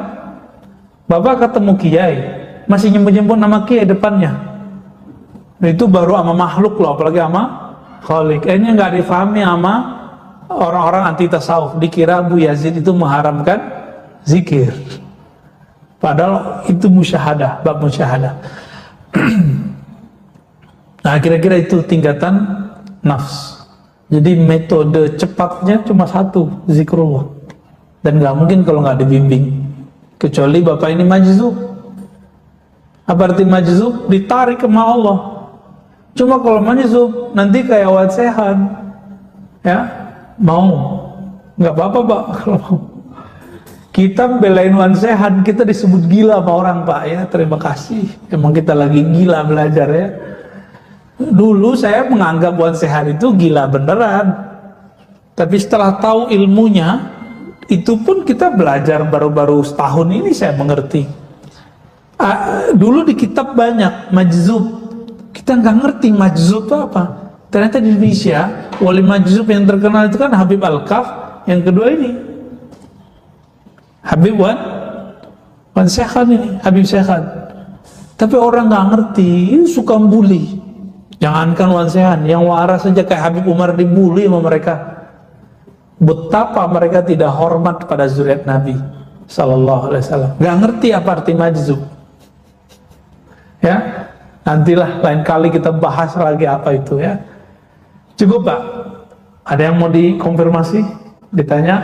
Bapak ketemu kiai, masih nyebut-nyebut nama kiai depannya, itu baru sama makhluk loh, apalagi sama khalik. Ini nggak difahami sama orang-orang anti tasawuf, dikira Abu Yazid itu mengharamkan zikir, padahal itu musyahadah, bab musyahadah. Nah, kira-kira itu tingkatan nafs. Jadi metode cepatnya cuma satu, zikrullah, dan nggak mungkin kalau nggak dibimbing, kecuali bapak ini majzub. Apa arti majzub? Ditarik ke Allah. Cuma kalau majzub nanti kayak wadsehan, ya. Mau, nggak apa-apa Pak kalau mau. Kita belain Wan Sehan, kita disebut gila sama orang Pak ya. Terima kasih, emang kita lagi gila belajar ya. Dulu saya menganggap Wan Sehan itu gila beneran, tapi setelah tahu ilmunya, itu pun kita belajar baru-baru setahun ini saya mengerti. Dulu di kitab banyak majzub, kita nggak ngerti majzub itu apa. Ternyata di Indonesia wali majzub yang terkenal itu kan Habib Al-Kaf, yang kedua ini Habib Wan Sekhan ini, Habib Sekhan. Tapi orang nggak ngerti, suka bully. Jangankan Wan Sekhan, yang waras saja kayak Habib Umar dibully sama mereka. Betapa mereka tidak hormat pada zuriat Nabi Sallallahu Alaihi Wasallam. Nggak ngerti apa arti majzub. Ya, nantilah lain kali kita bahas lagi apa itu ya. Cukup Pak? Ada yang mau dikonfirmasi? Ditanya?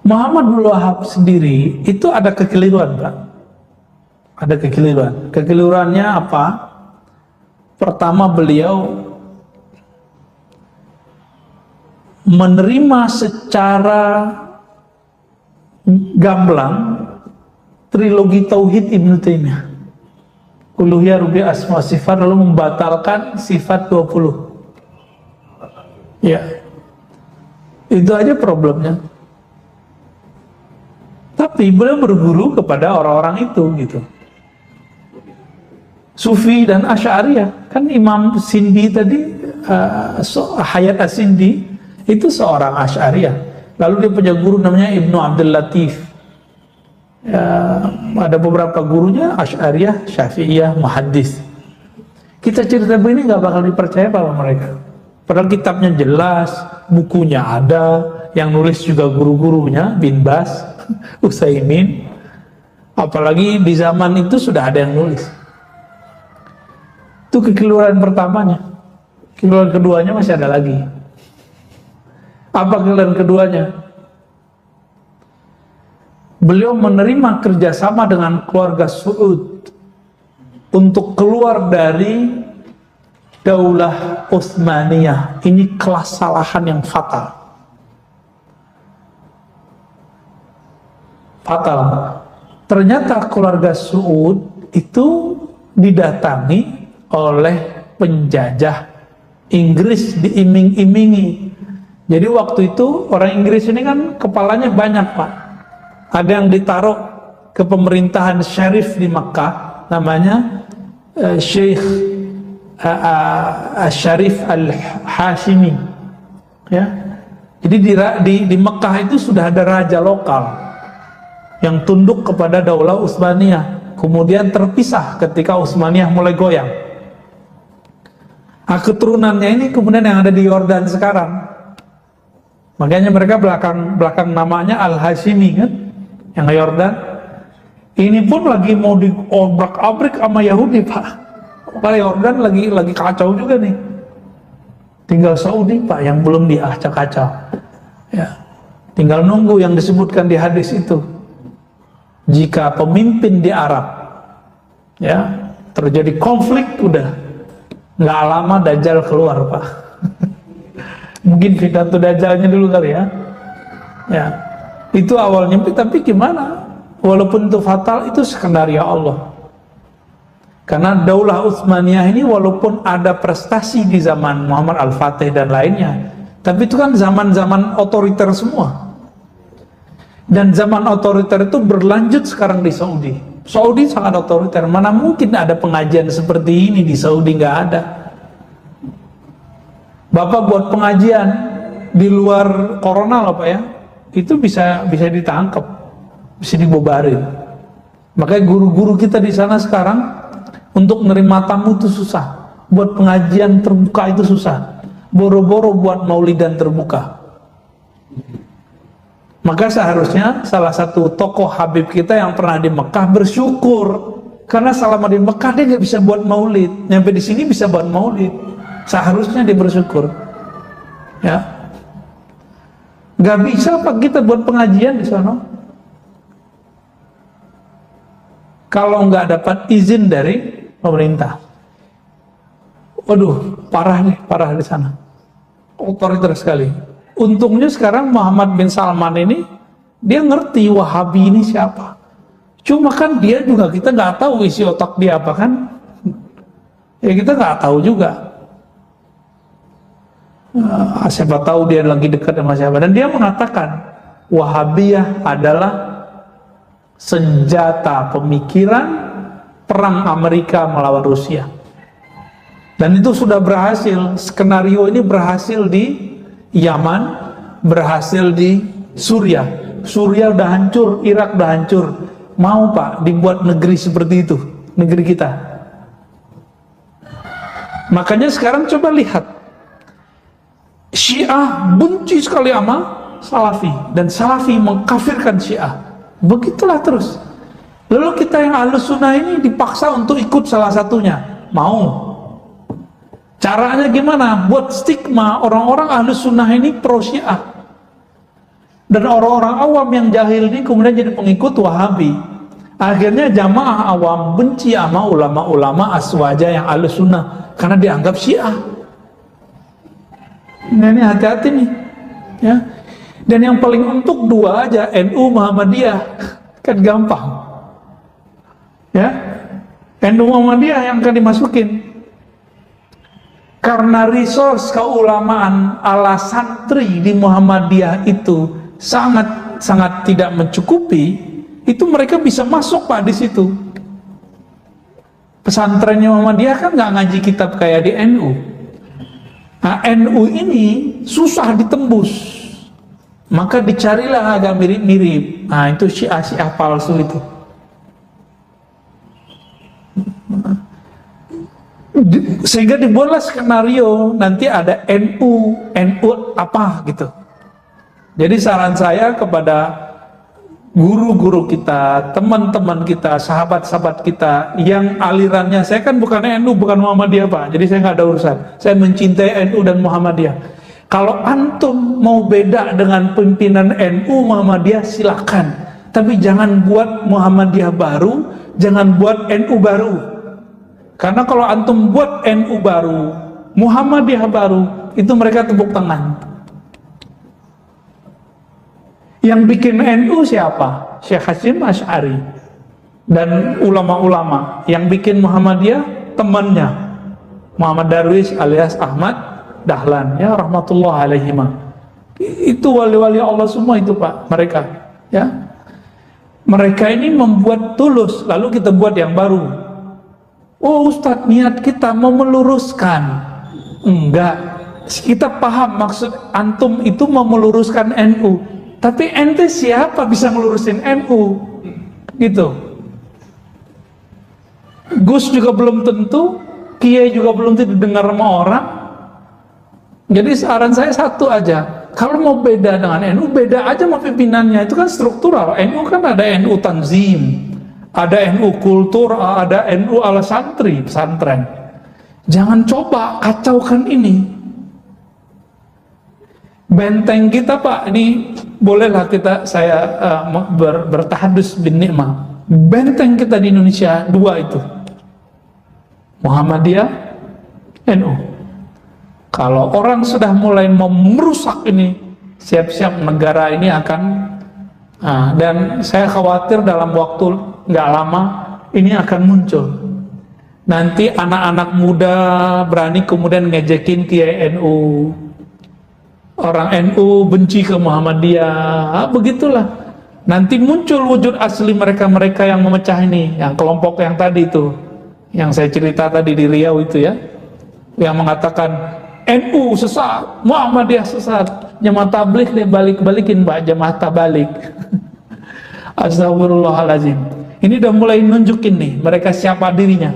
Muhammad bin Wahab sendiri itu ada kekeliruan Pak. Ada kekeliruan. Kekeliruannya apa? Pertama, beliau menerima secara gamblang trilogi Tauhid Ibnu Taimiyah. Uluhiyah, rububiyah, asma sifat, lalu membatalkan sifat 20. Ya, itu aja problemnya. Tapi beliau berguru kepada orang-orang itu gitu. Sufi dan Asy'ariyah, kan Imam Sindi tadi, Hayat As-Sindi itu seorang Asy'ariyah. Lalu dia punya guru namanya Ibnu Abdul Latif. Ya, ada beberapa gurunya Asy'ariyah, Syafi'iyah, Muhaddis. Kita cerita begini nggak bakal dipercaya sama mereka. Padahal kitabnya jelas, bukunya ada, yang nulis juga guru-gurunya, Bin Bas, Utsaimin. Apalagi di zaman itu sudah ada yang nulis. Itu kekeliruan pertamanya. Kekeliruan keduanya masih ada lagi. Apa kekeliruan keduanya? Beliau menerima kerjasama dengan keluarga Saud untuk keluar dari Daulah Utsmaniyah. Ini kesalahan yang fatal. Fatal. Ternyata keluarga Saud itu didatangi oleh penjajah Inggris, diiming-imingi. Jadi waktu itu orang Inggris ini kan kepalanya banyak Pak. Ada yang ditaruh ke pemerintahan syarif di Makkah, namanya Syekh Syarif Al-Hashimi. Ya. Jadi di Makkah itu sudah ada raja lokal yang tunduk kepada Daulah Utsmaniyah. Kemudian terpisah ketika Utsmaniyah mulai goyang. Nah, keturunannya ini kemudian yang ada di Yordan sekarang. Makanya mereka belakang namanya Al-Hashimi kan, yang Yordan. Ini pun lagi mau diobrak-abrik sama Yahudi Pak. Karena Yordan lagi kacau juga nih. Tinggal Saudi Pak yang belum diacak-acak. Ya, tinggal nunggu yang disebutkan di hadis itu. Jika pemimpin di Arab, ya, terjadi konflik, udah nggak lama Dajjal keluar, Pak. Mungkin pidato Dajjalnya dulu kali ya. Ya, itu awalnya, tapi gimana? Walaupun itu fatal, itu skenario Allah. Karena Daulah Utsmaniyah ini walaupun ada prestasi di zaman Muhammad Al-Fatih dan lainnya, tapi itu kan zaman-zaman otoriter semua. Dan zaman otoriter itu berlanjut sekarang di Saudi. Saudi sangat otoriter. Mana mungkin ada pengajian seperti ini di Saudi? Nggak ada. Bapak buat pengajian di luar corona loh Pak ya, itu bisa ditangkap, bisa dibubarin. Makanya guru-guru kita di sana sekarang untuk menerima tamu itu susah, buat pengajian terbuka itu susah, boro-boro buat maulidan terbuka. Maka seharusnya salah satu tokoh Habib kita yang pernah di Mekah bersyukur, karena selama di Mekah dia nggak bisa buat maulid, nyampe di sini bisa buat maulid. Seharusnya dia bersyukur, ya. Nggak bisa Pak kita buat pengajian di sana kalau nggak dapat izin dari pemerintah. Waduh, parah nih, parah di sana, otoriter sekali. Untungnya sekarang Muhammad bin Salman ini dia ngerti Wahabi ini siapa. Cuma kan dia juga, kita nggak tahu isi otak dia apa kan? Ya kita nggak tahu juga. Siapa tahu dia lagi dekat sama siapa. Dan dia mengatakan Wahabiyah adalah senjata pemikiran perang Amerika melawan Rusia. Dan itu sudah berhasil. Skenario ini berhasil di Yaman, berhasil di Suriah. Suriah udah hancur, Irak udah hancur. Mau Pak dibuat negeri seperti itu, negeri kita. Makanya sekarang coba lihat, Syiah benci sekali sama Salafi, dan Salafi mengkafirkan Syiah. Begitulah terus. Lalu kita yang Ahlus Sunnah ini dipaksa untuk ikut salah satunya. Mau? Caranya gimana? Buat stigma orang-orang Ahlus Sunnah ini pro Syiah. Dan orang-orang awam yang jahil ini kemudian jadi pengikut Wahabi. Akhirnya jamaah awam benci sama ulama-ulama aswaja yang Ahlus Sunnah karena dianggap Syiah. Nah, ini hati-hati nih, ya. Dan yang paling untuk dua aja, NU Muhammadiyah, kan gampang, ya. NU Muhammadiyah yang akan dimasukin. Karena resource keulamaan ala santri di Muhammadiyah itu sangat tidak mencukupi, itu mereka bisa masuk Pak di situ. Pesantrennya Muhammadiyah kan nggak ngaji kitab kayak di NU. Nah, NU ini susah ditembus, maka dicarilah agak mirip-mirip. Nah, itu Syiah palsu itu. Sehingga dibuatlah skenario nanti ada NU apa gitu. Jadi saran saya kepada guru-guru kita, teman-teman kita, sahabat-sahabat kita yang alirannya, saya kan bukan NU, bukan Muhammadiyah Pak, jadi saya nggak ada urusan. Saya mencintai NU dan Muhammadiyah. Kalau antum mau beda dengan pimpinan NU Muhammadiyah silakan, tapi jangan buat Muhammadiyah baru, jangan buat NU baru. Karena kalau antum buat NU baru, Muhammadiyah baru, itu mereka tepuk tangan. Yang bikin NU siapa? Syekh Hasyim Asy'ari dan ulama-ulama. Yang bikin Muhammadiyah temannya Muhammad Darwish alias Ahmad Dahlan, ya rahmatullah alaihima. Itu wali-wali Allah semua itu Pak, mereka, ya. Mereka ini membuat tulus, lalu kita buat yang baru. Oh Ustadz, niat kita mau meluruskan. Enggak, kita paham maksud antum itu mau meluruskan NU, tapi ente siapa bisa melurusin NU? Gitu. Gus juga belum tentu, Kiai juga belum tentu didengar sama orang. Jadi saran saya satu aja, kalau mau beda dengan NU, beda aja sama pimpinannya. Itu kan struktural. NU kan ada NU Tanzim, ada NU kultur, ada NU ala santri, pesantren. Jangan coba kacaukan ini. benteng kita Pak, ini bolehlah saya bertahadus bin ni'mah. Benteng kita di Indonesia dua itu, Muhammadiyah, NU. Kalau orang sudah mulai merusak ini, siap-siap negara ini akan dan saya khawatir dalam waktu nggak lama ini akan muncul. Nanti anak-anak muda berani kemudian ngejekin Kiai NU, orang NU benci ke Muhammadiyah, begitulah. Nanti muncul wujud asli mereka-mereka yang memecah ini, yang kelompok yang tadi itu, yang saya cerita tadi di Riau itu ya, yang mengatakan NU sesat, Muhammadiyah sesat, jamaah tabligh deh balikin Mbak, jamaah tabalik. Astagfirullahaladzim. Ini udah mulai nunjukin nih mereka siapa dirinya.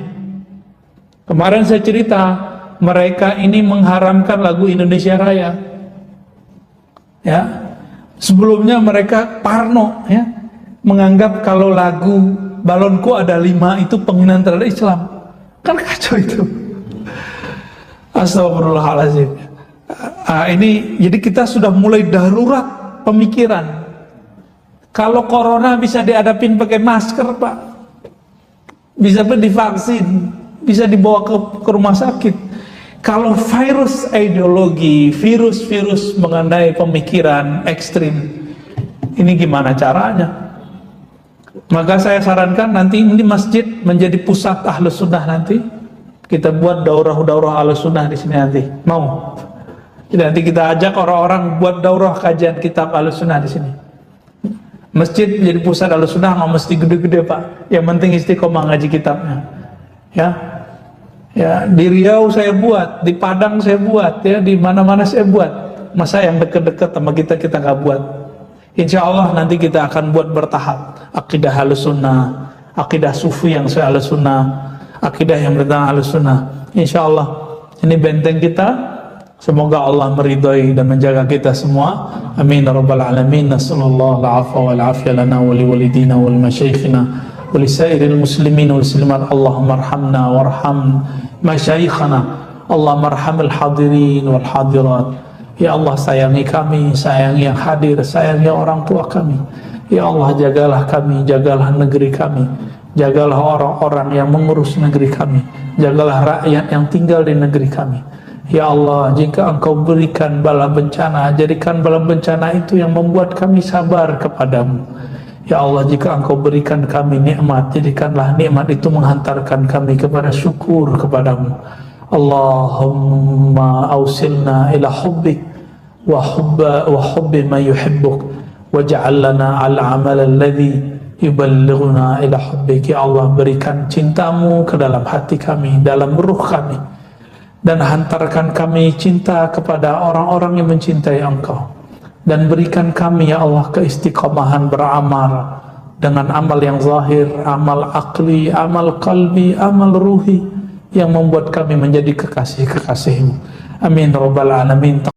Kemarin saya cerita, mereka ini mengharamkan lagu Indonesia Raya. Ya, sebelumnya mereka parno, ya, menganggap kalau lagu Balonku Ada 5 itu penghinaan terhadap Islam. Kan kacau itu. Astagfirullahaladzim. Ini jadi kita sudah mulai darurat pemikiran. Kalau corona bisa dihadapin pakai masker Pak, bisa divaksin, bisa dibawa ke rumah sakit. Kalau virus ideologi, virus mengenai pemikiran ekstrim, ini gimana caranya? Maka saya sarankan nanti ini masjid menjadi pusat Ahlus Sunnah nanti. Kita buat daurah Ahlus Sunnah di sini nanti. Mau? Jadi nanti kita ajak orang-orang buat daurah kajian kitab Ahlus Sunnah di sini. Masjid menjadi pusat Ahlus Sunnah, nggak mesti gede-gede Pak. Yang penting istiqomah ngaji kitabnya. Ya, di Riau saya buat, di Padang saya buat, ya, di mana-mana saya buat. Masa yang deket-deket sama kita nggak buat? Insya Allah nanti kita akan buat bertahap. Akidah Ahlus Sunnah, akidah Sufi yang saya Ahlus Sunnah, akidah yang bertentang Ahlus Sunnah. Insya Allah ini benteng kita. Semoga Allah meridhai dan menjaga kita semua. Amin ya rabbal alamin. Nasallallahu al-afwa wal afiyah lana wa liwalidina wal masyayikhina wa lisairil muslimin wal muslimat. Allahumma arhamna warham masyayikhana. Allahumma arhamil hadirin wal hadirat. Ya Allah, sayangi kami, sayangi yang hadir, sayangi orang tua kami. Ya Allah, jagalah kami, jagalah negeri kami, jagalah orang-orang yang mengurus negeri kami, jagalah rakyat yang tinggal di negeri kami. Ya Allah, jika Engkau berikan bala bencana, jadikan bala bencana itu yang membuat kami sabar kepadamu. Ya Allah, jika Engkau berikan kami nikmat, jadikanlah nikmat itu menghantarkan kami kepada syukur kepadamu. Allahumma awsilna ila hubbik wa hubbi ma yuhibbuk waj'al lana ala amal alladhi yuballighuna ila hubbik. Ya Allah, berikan cintamu ke dalam hati kami, dalam ruh kami, dan hantarkan kami cinta kepada orang-orang yang mencintai Engkau, dan berikan kami ya Allah keistiqomahan beramal dengan amal yang zahir, amal akli, amal qalbi, amal ruhi yang membuat kami menjadi kekasih-kekasih-Mu. Amin rabbal alamin.